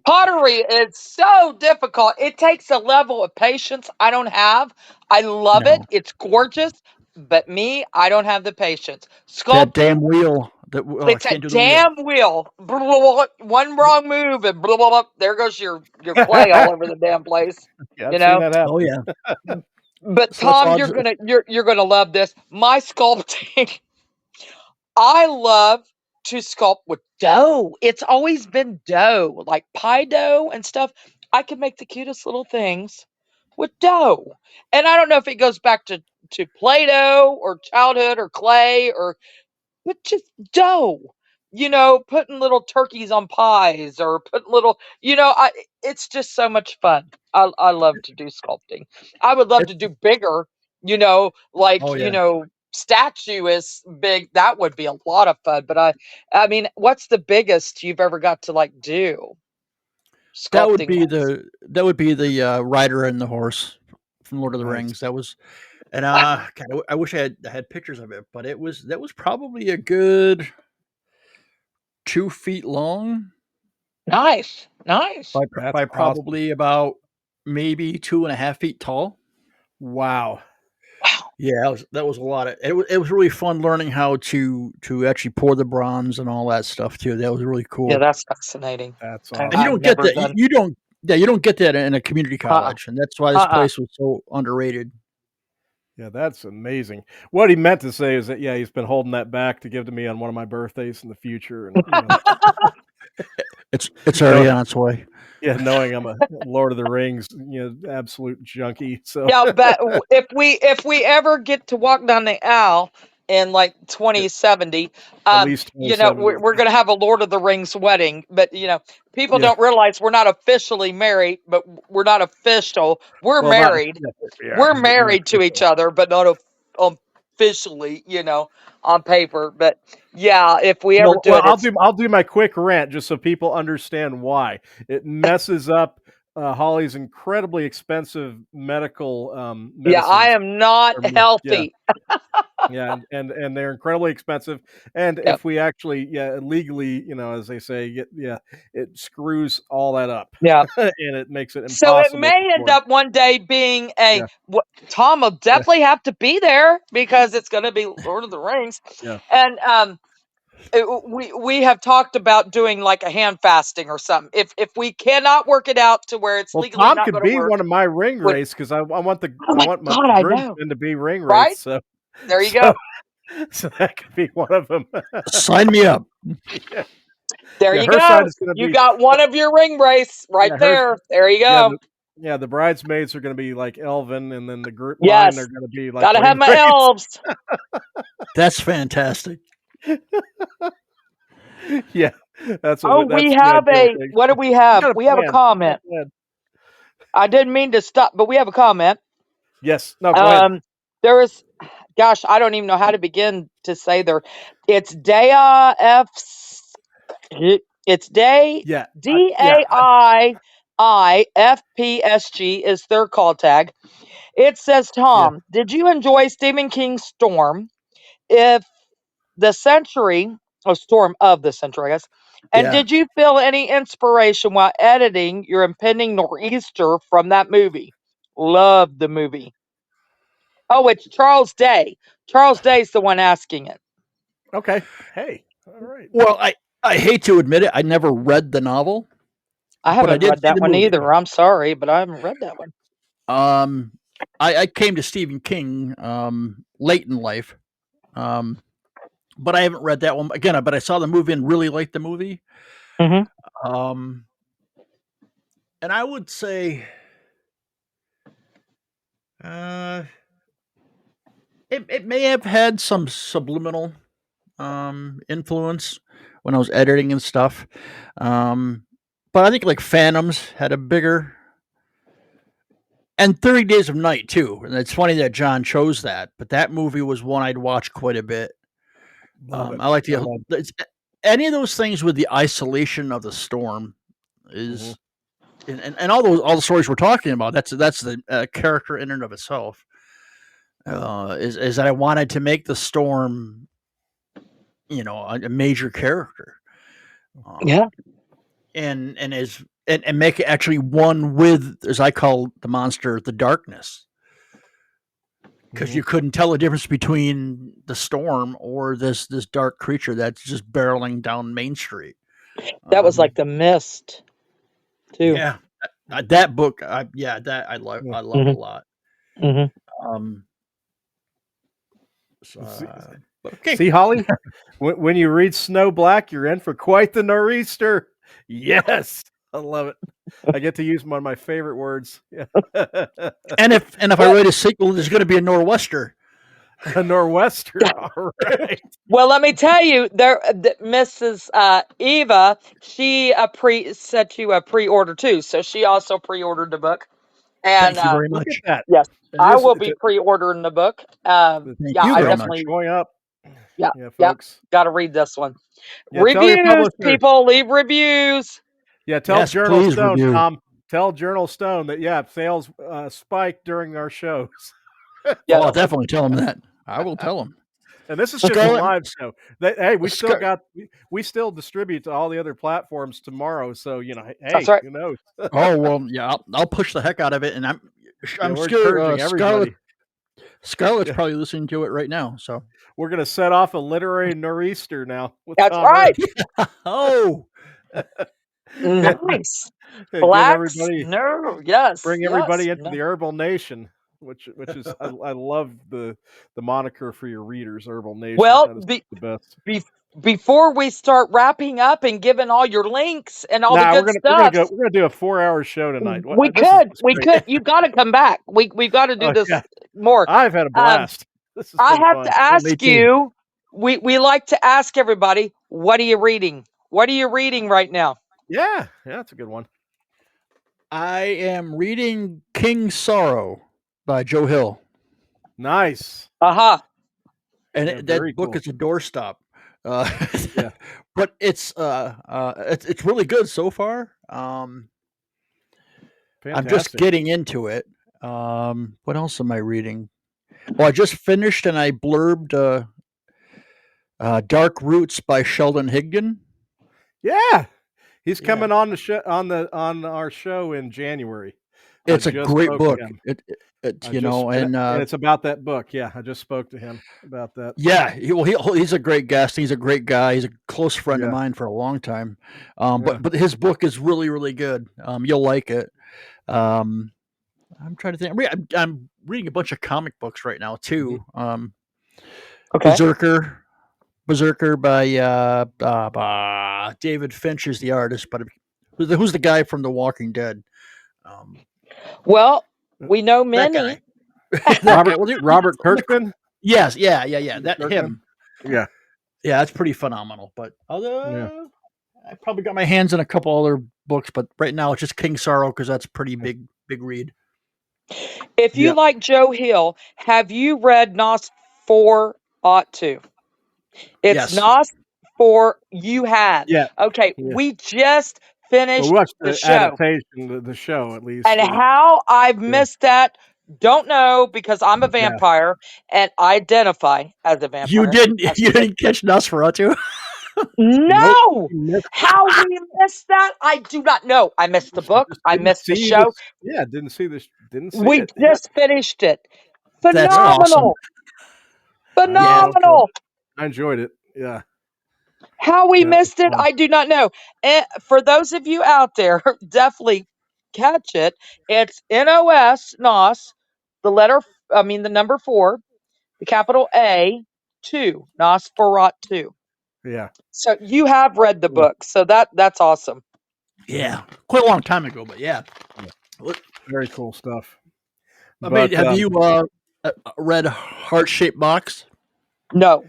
Pottery is so difficult. It takes a level of patience I don't have. I love it. no, It's gorgeous. But me, I don't have the patience. that damn Sculpting, wheel. I it's a can't do the wheel. damn wheel. Blah, blah, blah, one wrong move and blah, blah, blah, there goes your clay all over the damn place. Yeah, You I've seen know? that Oh happen. yeah, But so that's Tom, all. you're gonna love this. My sculpting, I love to sculpt with dough. It's always been dough, like pie dough and stuff. I can make the cutest little things with dough. And I don't know if it goes back to Play-Doh or childhood or clay or but just dough. Putting little turkeys on pies or putting little, it's just so much fun. I love to do sculpting. I would love to It's do bigger, like, oh yeah, statue is big. That would be a lot of fun. But I mean, what's the biggest you've ever got to like do that would sculpting be wise? the rider and the horse from Lord of the Nice. Rings. That was, and God, I wish I had pictures of it, but that was probably a good 2 feet long Nice, nice. That's by awesome. probably about maybe 2.5 feet tall. Wow. Wow. Yeah, that was a lot of it was really fun learning how to actually pour the bronze and all that stuff too. That was really Yeah, cool. that's fascinating. That's And you I've awesome. don't get never that done. you don't yeah, you don't get that in a community Uh-uh. college, and that's why this Uh-uh. place was so underrated. Yeah, that's amazing. What he meant to say is that, yeah, he's been holding that back to give to me on one of my birthdays in the future, and It's no, already on its way. yeah, knowing I'm a Lord of the Rings, absolute junkie. So Yeah, but if we ever get to walk down the aisle in like yeah, 2070, at least we're 2070. we're gonna have a Lord of the Rings wedding. But people Yeah. don't realize we're not officially married, but we're not official. We're Well, not married. yeah, we We're are, but not married to each official. other, but not officially, on paper. But yeah, if we ever do Well, it, it's I'll do my quick rant just so people understand why. It messes up Holly's incredibly expensive medical yeah, I medicines. am not Yeah. healthy. Yeah, and they're incredibly expensive, and Yep. if we actually, legally, as they say, it screws all that up, Yeah. and it makes it So it impossible to may end afford. up one day being Yeah, Tom will yeah, definitely have to be there because it's going to be Lord of the Rings, yeah. and we have talked about doing like a hand fasting or something. If we cannot work it out to where it's Well, legally Tom not could going to be work, one of my ring would wraiths because I want oh I my want my god, I know, groomsmen to be ring right? wraiths, so There you so go, so that could be one of them. Sign me up. Yeah, there yeah. you Her side go. is going to You be got one of your ring brace right yeah, hers. there. There you Yeah, go. the bridesmaids are going to be like elven, and then the group mine are Yes, going to be like gotta have ring my wraiths. elves. That's fantastic. Yeah, Oh, we that's the have ideal a thing. what do So we we have? got a We have a plan. We got comment. a plan. I didn't mean to stop, but we have a comment. Yes. No, go ahead. Um, there is, gosh, I don't even know how to begin to say there. It's Dea F. It's Day Yeah. DAIIFPSG is their call tag. It says, Yeah. Tom, did you enjoy Stephen King's Storm? If the century, or Storm of the Century, I guess. And Yeah. did you feel any inspiration while editing your impending nor'easter from that movie? Love the movie. Oh, it's Charles Day. Charles Day's the one asking it. Okay. Hey. All right. Well, I hate to admit it, I never read the novel, I but I haven't did read see that the one movie. either. I'm sorry, but I haven't read that one. Um, I came to Stephen King late in life, um, but I haven't read that one again. But I saw the movie and really liked the movie. Hmm. Um, and I would say uh, it may have had some subliminal influence when I was editing and stuff. Um, but I think like Phantoms had a bigger and 30 Days of Night too. And it's funny that John chose that, but that movie was one I'd watch quite a bit. Love it. I like I the love any of those things with the isolation of the storm it. Hmm. is and all the stories we're talking about. That's the character in and of itself. Is that I wanted to make the storm, a major character. Um, Yeah. and make it actually one with, as I call the monster, the darkness, because Hmm. you couldn't tell the difference between the storm or this dark creature that's just barreling down Main Street. That was like Um, The Mist, too. yeah, that book, that Yeah. I loved a Hmm. lot. Hmm. Um, so, See, Okay. See, Holly, when you read Snow Black, you're in for quite the nor'easter. Yes, I love it. I get to use one of my favorite words. Yeah. And if I write a sequel, there's going to be a Nor'wester. A nor'wester. All right. Well, let me tell you, Mrs. Eva, she said you a pre-order too, so she also pre-ordered the book. And Thank you very Look at much. that. yes, It I is, will be pre-ordering the book. Thank Yeah, you I very sales much. are definitely, going up. yeah, Yeah, yeah, folks. got to read this one. Yeah, tell your Reviews, publisher. people, leave reviews. Yeah, tell Yes, Journal please Stone, review. Tom. Tell Journal Stone that sales spiked during our shows. Oh, Yes. I'll definitely tell him that. I will tell him. And this is just a Scarlett, live show. Hey, we still Scar- still distribute to all the other platforms tomorrow. So That's hey, right. who knows? oh well, yeah, I'll push the heck out of it, and I'm We're sure encouraging everybody. Scarlett's Yeah, probably listening to it right now. So we're gonna set off a literary nor'easter now with That's Thom right. Erb. oh, Nice. Get Blacks? everybody, No. Yes. bring Yes. everybody into No. the herbal nation, which is I love the moniker for your readers, herbal nation. Well, That is the best. before we start wrapping up and giving all your links and all the Nah, good stuff, we're gonna do a 4-hour show tonight. This is we great. could. You got to come back. We've got to do Oh this yeah, more. I've had a Um, blast. This has I been have fun. to yeah, me ask too. you. We like to ask everybody, what are you reading? What are you reading right now? Yeah, that's a good one. I am reading King Sorrow by Joe Hill, Nice. Aha. and Yeah, very that book cool. is a doorstop. Yeah. But it's really good so far. I'm just Fantastic. getting into it. What else am I reading? Well, I just finished and I blurbed Dark Roots by Sheldon Higdon. Yeah, he's Yeah. coming on the show on our show in January. It's a just great spoke to book. him. And It's about that book. Yeah, I just spoke to him about that. yeah, he's a great guest. He's a great guy. He's a close friend of Yeah. mine for a long time. Yeah. But his book is really, really good. You'll like it. I'm trying to think. I'm reading a bunch of comic books right now too. Okay. Berserker by David Finch is the artist, but who's the guy from The Walking Dead? Well, we know That many. guy. Robert Kirkman. Yes, yeah. That Kirkman? him. Yeah. Yeah, that's pretty phenomenal. But Yeah. I probably got my hands on a couple other books, but right now it's just King Sorrow because that's pretty big read. If you Yep. like Joe Hill, have you read Nos 402? It's Yes. Nos 4. You had. Yeah. Okay, Yeah. we just finished We watched the the show. adaptation, the show at least. And how I've missed that, don't know, because I'm a Yeah. vampire and I identify as a vampire. You didn't catch Nosferatu? No! Nope. How we missed that, I do not know. I missed the book. I Didn't missed the see show. didn't see this. Didn't see We it. Yeah. just finished it. That's awesome. Phenomenal. I know. Phenomenal. I enjoyed it. Yeah. How we Yeah, it missed was it, fun. I do not know. And for those of you out there, definitely catch it. It's NOS, the number 4, the capital A, 2, Nosferatu. Yeah. So you have read the book, so that's awesome. Yeah, quite a long time ago, but yeah. Very cool stuff. I mean, have you read Heart Shaped Box? No.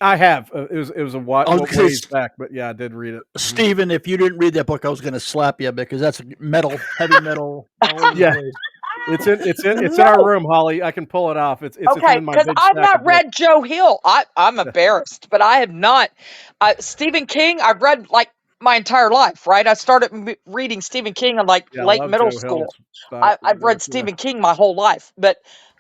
I have. It was a while I was gonna ways say, back, but yeah, I did read it. Stephen, if you didn't read that book, I was going to slap you because that's metal, heavy metal. All over the Yeah. place. It's in our room, Holly. I can pull it off. It's Okay, in my because big I've stack not of read Joe Hill. I'm embarrassed, but I have not. Stephen King, I've read like my entire life, right? I started reading Stephen King in like Yeah, I late love middle Joe school. Hill's style. I've read Stephen King my whole life, but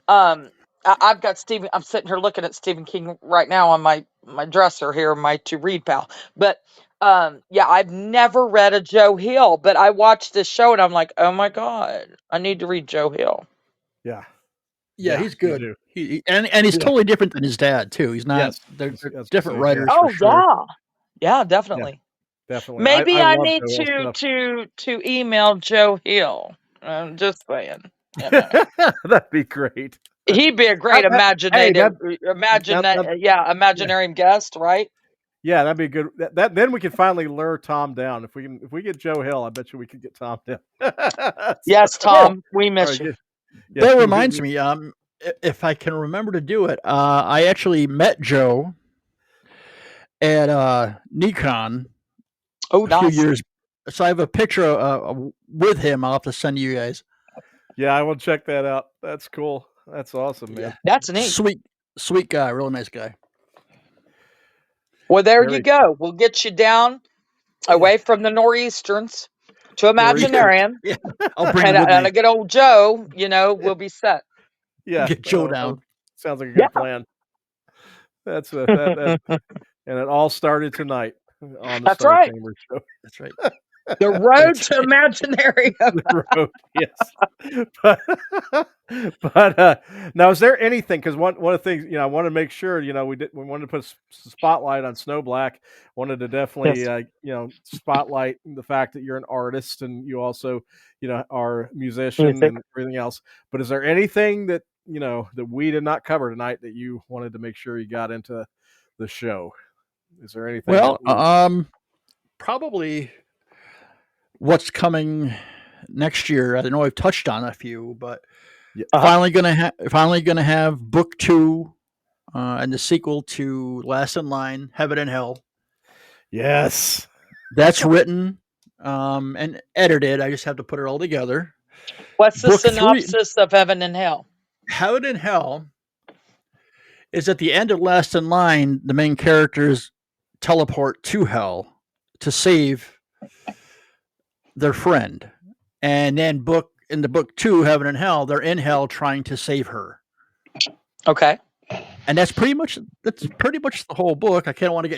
I've got Stephen. I'm sitting here looking at Stephen King right now on my dresser here, my to read pal. But yeah, I've never read a Joe Hill, but I watched this show and I'm like, oh my god, I need to read Joe Hill. Yeah. Yeah, he's you good. do. And he's totally different than his dad too. He's not. Yes, They're that's different yeah. writers Oh for sure. yeah, definitely. Definitely. Maybe I I love need Joe Hill stuff. to email Joe Hill. I'm just saying. That'd be great. He'd be a great Hey, imaginarium guest, right? yeah, that'd be good. That then we could finally lure Tom down. If we get Joe Hill, I bet you we could get Tom down. Yes, Tom, we All miss right, you. yeah, That reminds me, if I can remember to do it, I actually met Joe at Nikon Oh, a few nice. years. So I have a picture with him. I'll have to send you guys. yeah, I will check that out. That's cool. That's awesome, man. That's neat. Sweet guy, really nice guy. Well, there Very you go. We'll get you down away from the nor'easterns to Imaginarium. Yeah, I'll bring him with And me. a good old Joe, we'll be set. Yeah, Get Joe down. Sounds like a good plan. That's that, and it all started tonight on the That's Star right. Chamber show. That's right. The road to Imaginarium. The road, yes. But now, is there anything? Because one of the things I want to make sure we wanted to put a spotlight on Snow Black. Wanted to definitely spotlight the fact that you're an artist and you also are a musician and everything else. But is there anything that that we did not cover tonight that you wanted to make sure you got into the show? Is there anything? Well, probably what's coming next year. I know I've touched on a few, but finally gonna have book 2 and the sequel to Last in Line, Heaven and Hell. Yes, that's written and edited. I just have to put it all together. What's the synopsis of Heaven and Hell? Heaven and Hell is at the end of Last in Line, the main characters teleport to hell to save their friend. And then in the book 2, Heaven and Hell, they're in hell trying to save her. Okay. And that's pretty much the whole book. I don't want to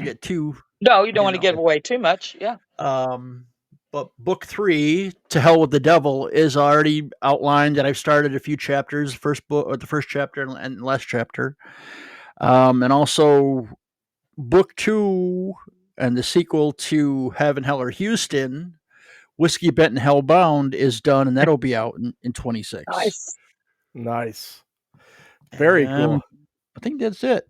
get too. No, you don't want to give away too much. Yeah. But book 3, To Hell with the Devil, is already outlined, and I've started a few chapters. The first chapter and last chapter, and also book 2 and the sequel to Heaven, Hell, or Houston, Whiskey Bent and Hellbound, is done, and that'll be out in 26. Nice. Very cool. I think that's it.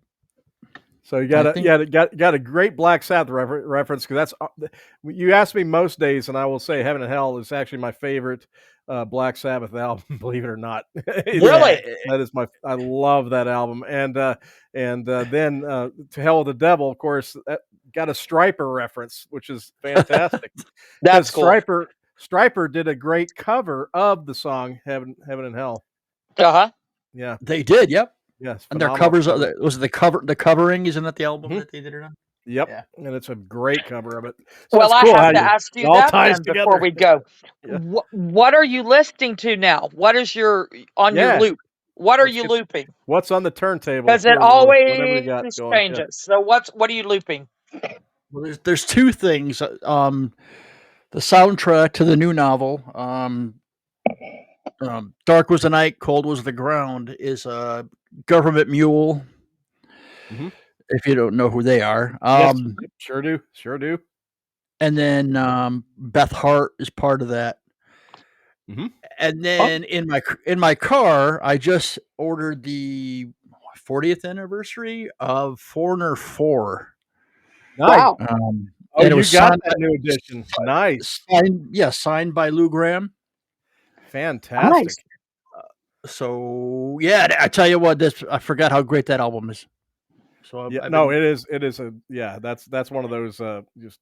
So you got a great Black Sabbath reference, because that's you ask me most days, and I will say Heaven and Hell is actually my favorite Black Sabbath album. Believe it or not, really, that is I love that album. And then To Hell with the Devil, of course, that got a Striper reference, which is fantastic. That's cool. Striper did a great cover of the song Heaven and Hell. Yeah, they did. Yep. Yes, and their covers was the covering, isn't that the album that they did it on? Yep, yeah. And it's a great cover of it. So well, I have to ask you that then before we go. Yeah. What are you listening to now? What is your loop? What are you looping? What's on the turntable? Because it always changes. Yeah. So what are you looping? Well, there's two things. The soundtrack to the new novel, Dark Was the Night, Cold Was the Ground, is a Government Mule. Mm-hmm. If you don't know who they are. Yes, sure do. And then Beth Hart is part of that. Mm-hmm. And then in my car, I just ordered the 40th anniversary of Foreigner 4. Nice. Wow. And it was got that new edition. Nice. Signed by Lou Gramm. Fantastic. Nice. So yeah, I tell you what, I forgot how great that album is. So it is. That's one of those just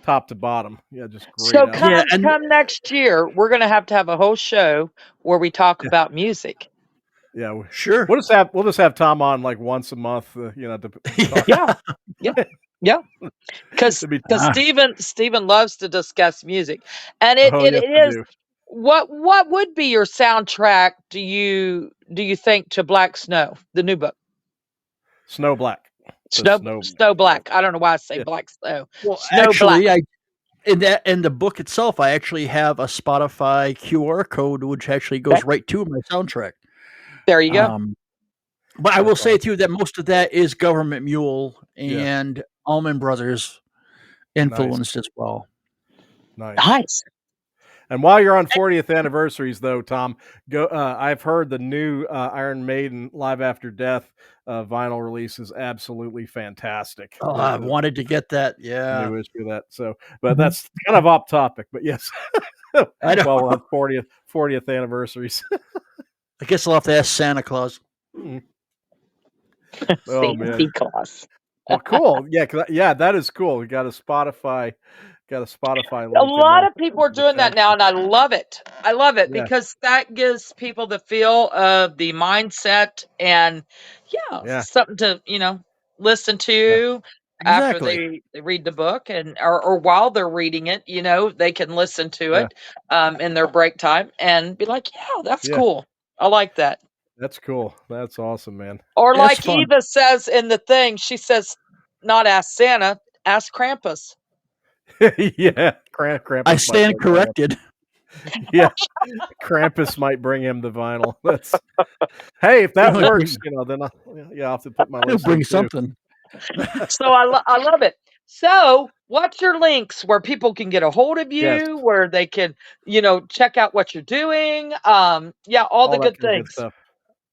top to bottom. Yeah, just great. So come next year, we're gonna have a whole show where we talk about music. Yeah, sure. We'll just have Tom on like once a month. Yeah. Because Stephen loves to discuss music, and it is. What would be your soundtrack? Do you think to Black Snow, the new book? Snow Black. Snow Black. I don't know why I say Black Snow. Well, actually, in the book itself, I actually have a Spotify QR code which actually goes right to my soundtrack. There you go. But I will say to you that most of that is Government Mule and Allman Brothers influenced as well. Nice. And while you're on 40th anniversaries, though, Tom, go. I've heard the new Iron Maiden Live After Death vinyl release is absolutely fantastic. Oh, I've wanted to get that. Yeah. New issue of that. So, but Mhm. that's kind of off topic. But yes, I know. while we're on 40th anniversaries. I guess I'll have to ask Santa Claus. Oh man. Santa Claus. Well, cool. Yeah, that is cool. We got a Spotify A link in lot there. of people are doing that now, and I love it. I love it Yeah. because that gives people the feel of the mindset and, Yeah. something to listen to after Exactly. they read the book, and or while they're reading it, they can listen to Yeah. it in their break time and be like, yeah, that's Yeah. cool. I like that. That's cool. That's awesome, man. Or It's like fun. Eva says in the thing, she says, not ask Santa, ask Krampus. Yeah. I Krampus might stand like that one. corrected. Yeah. Krampus might bring him the vinyl. That's hey, if that He'll works, bring, then I'll have to put my he'll list in bring too. something. So I love it. So, what's your links where people can get a hold of Yes. you, where they can, check out what you're doing? Yeah, all the All that good kind of good things. stuff.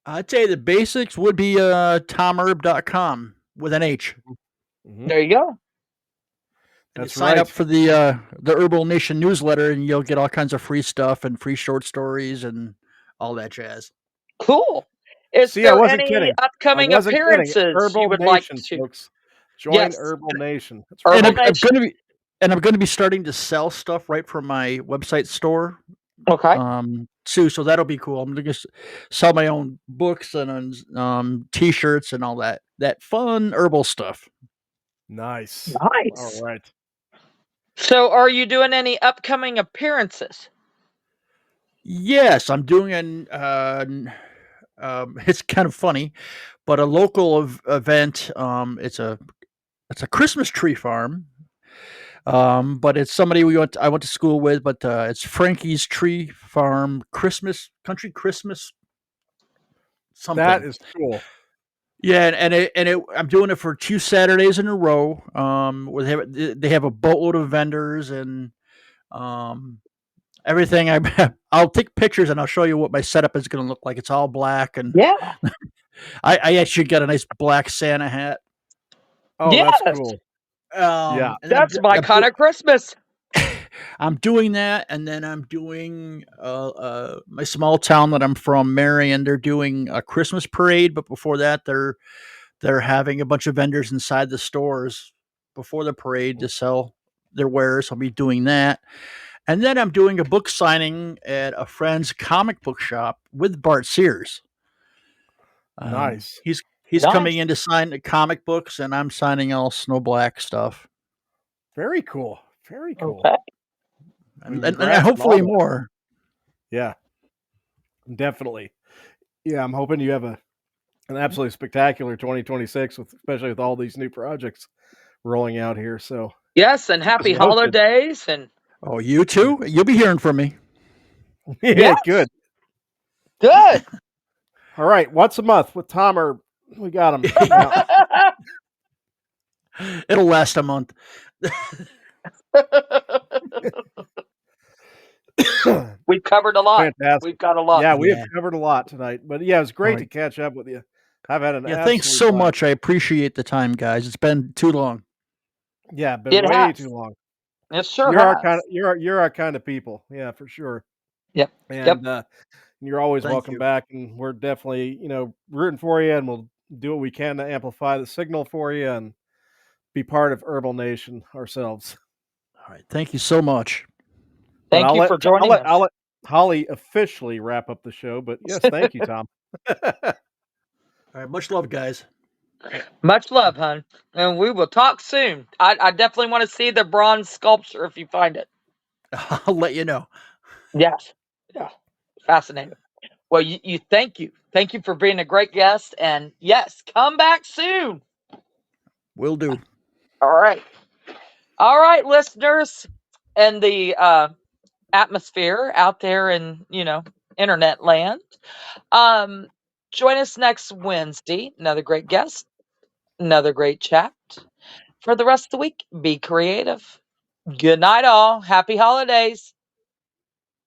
I'd say the basics would be ThomErb.com with an H. Hmm. There you go. And you That's sign up right. for the Herbal Nation newsletter, and you'll get all kinds of free stuff and free short stories and all that jazz. Cool. Is See, I there wasn't any kidding. I upcoming wasn't kidding. appearances you Herbal would like Nation, to? folks. Join Yes, Herbal Nation. That's And Herbal right. I'm Nation. gonna be starting to sell stuff right from my website store Okay. too. So that'll be cool. I'm gonna just sell my own books and t-shirts and all that fun herbal stuff. Nice. All Nice. right. So, are you doing any upcoming appearances? Yes, I'm doing it's kind of funny, but a local event. It's a Christmas tree farm. But it's somebody I went to school with, but it's Frankie's Tree Farm Country Christmas That something. is cool. Yeah, I'm doing it for 2 Saturdays in a row. Where they have a boatload of vendors and um everything. I'll take pictures and I'll show you what my setup is going to look like. It's all black, and Yeah. I actually got a nice black Santa hat. Oh, that's Yes. cool. Yeah. And then That's my kind of Christmas. I'm doing that, and then I'm doing my small town that I'm from, Marion. They're doing a Christmas parade, but before that, they're having a bunch of vendors inside the stores before the parade to sell their wares. I'll be doing that, and then I'm doing a book signing at a friend's comic book shop with Bart Sears. Nice. He's coming Nice. in to sign the comic books, and I'm signing all Snow Black stuff, Very cool. Very cool. Okay. I mean, and congrats on all hopefully that. more. Yeah, definitely. Yeah, I'm hoping you have an absolutely spectacular 2026 especially with all these new projects rolling out here. So Yes, and keep us happy posted. holidays. And Oh, you too? You'll be hearing from me. Yeah, yes, good. good. All right, once a month with Thom Erb. We got him. Now, It'll last a month. We've covered a lot. fantastic. We've got a lot. Yeah, we have Yeah. covered a lot tonight. But yeah, it was All great to right. catch up with you. I've had an Yeah, thanks absolute so blast. much. I appreciate the time, guys. It's been too long. Yeah, been It way has. too long. It sure You're our has. kind of you're our kind of people. Yeah, for sure. Yep. Yep. And you're always Thank welcome you. back, and we're definitely rooting for you, and we'll do what we can to amplify the signal for you and be part of Herbal Nation ourselves. All right. Thank you so much. But Thank you for joining us. I'll let Holly officially wrap up the show. But yes, thank you, Tom. All right. Much love, guys. Much love, hon. And we will talk soon. I definitely want to see the bronze sculpture if you find it. I'll let you know. Yes. Yeah. Fascinating. Well, you thank you. Thank you for being a great guest. And yes, come back soon. Will do. All right. All right, listeners and the atmosphere out there in, internet land. Join us next Wednesday. Another great guest, another great chat. For the rest of the week, be creative. Good night, all. Happy holidays.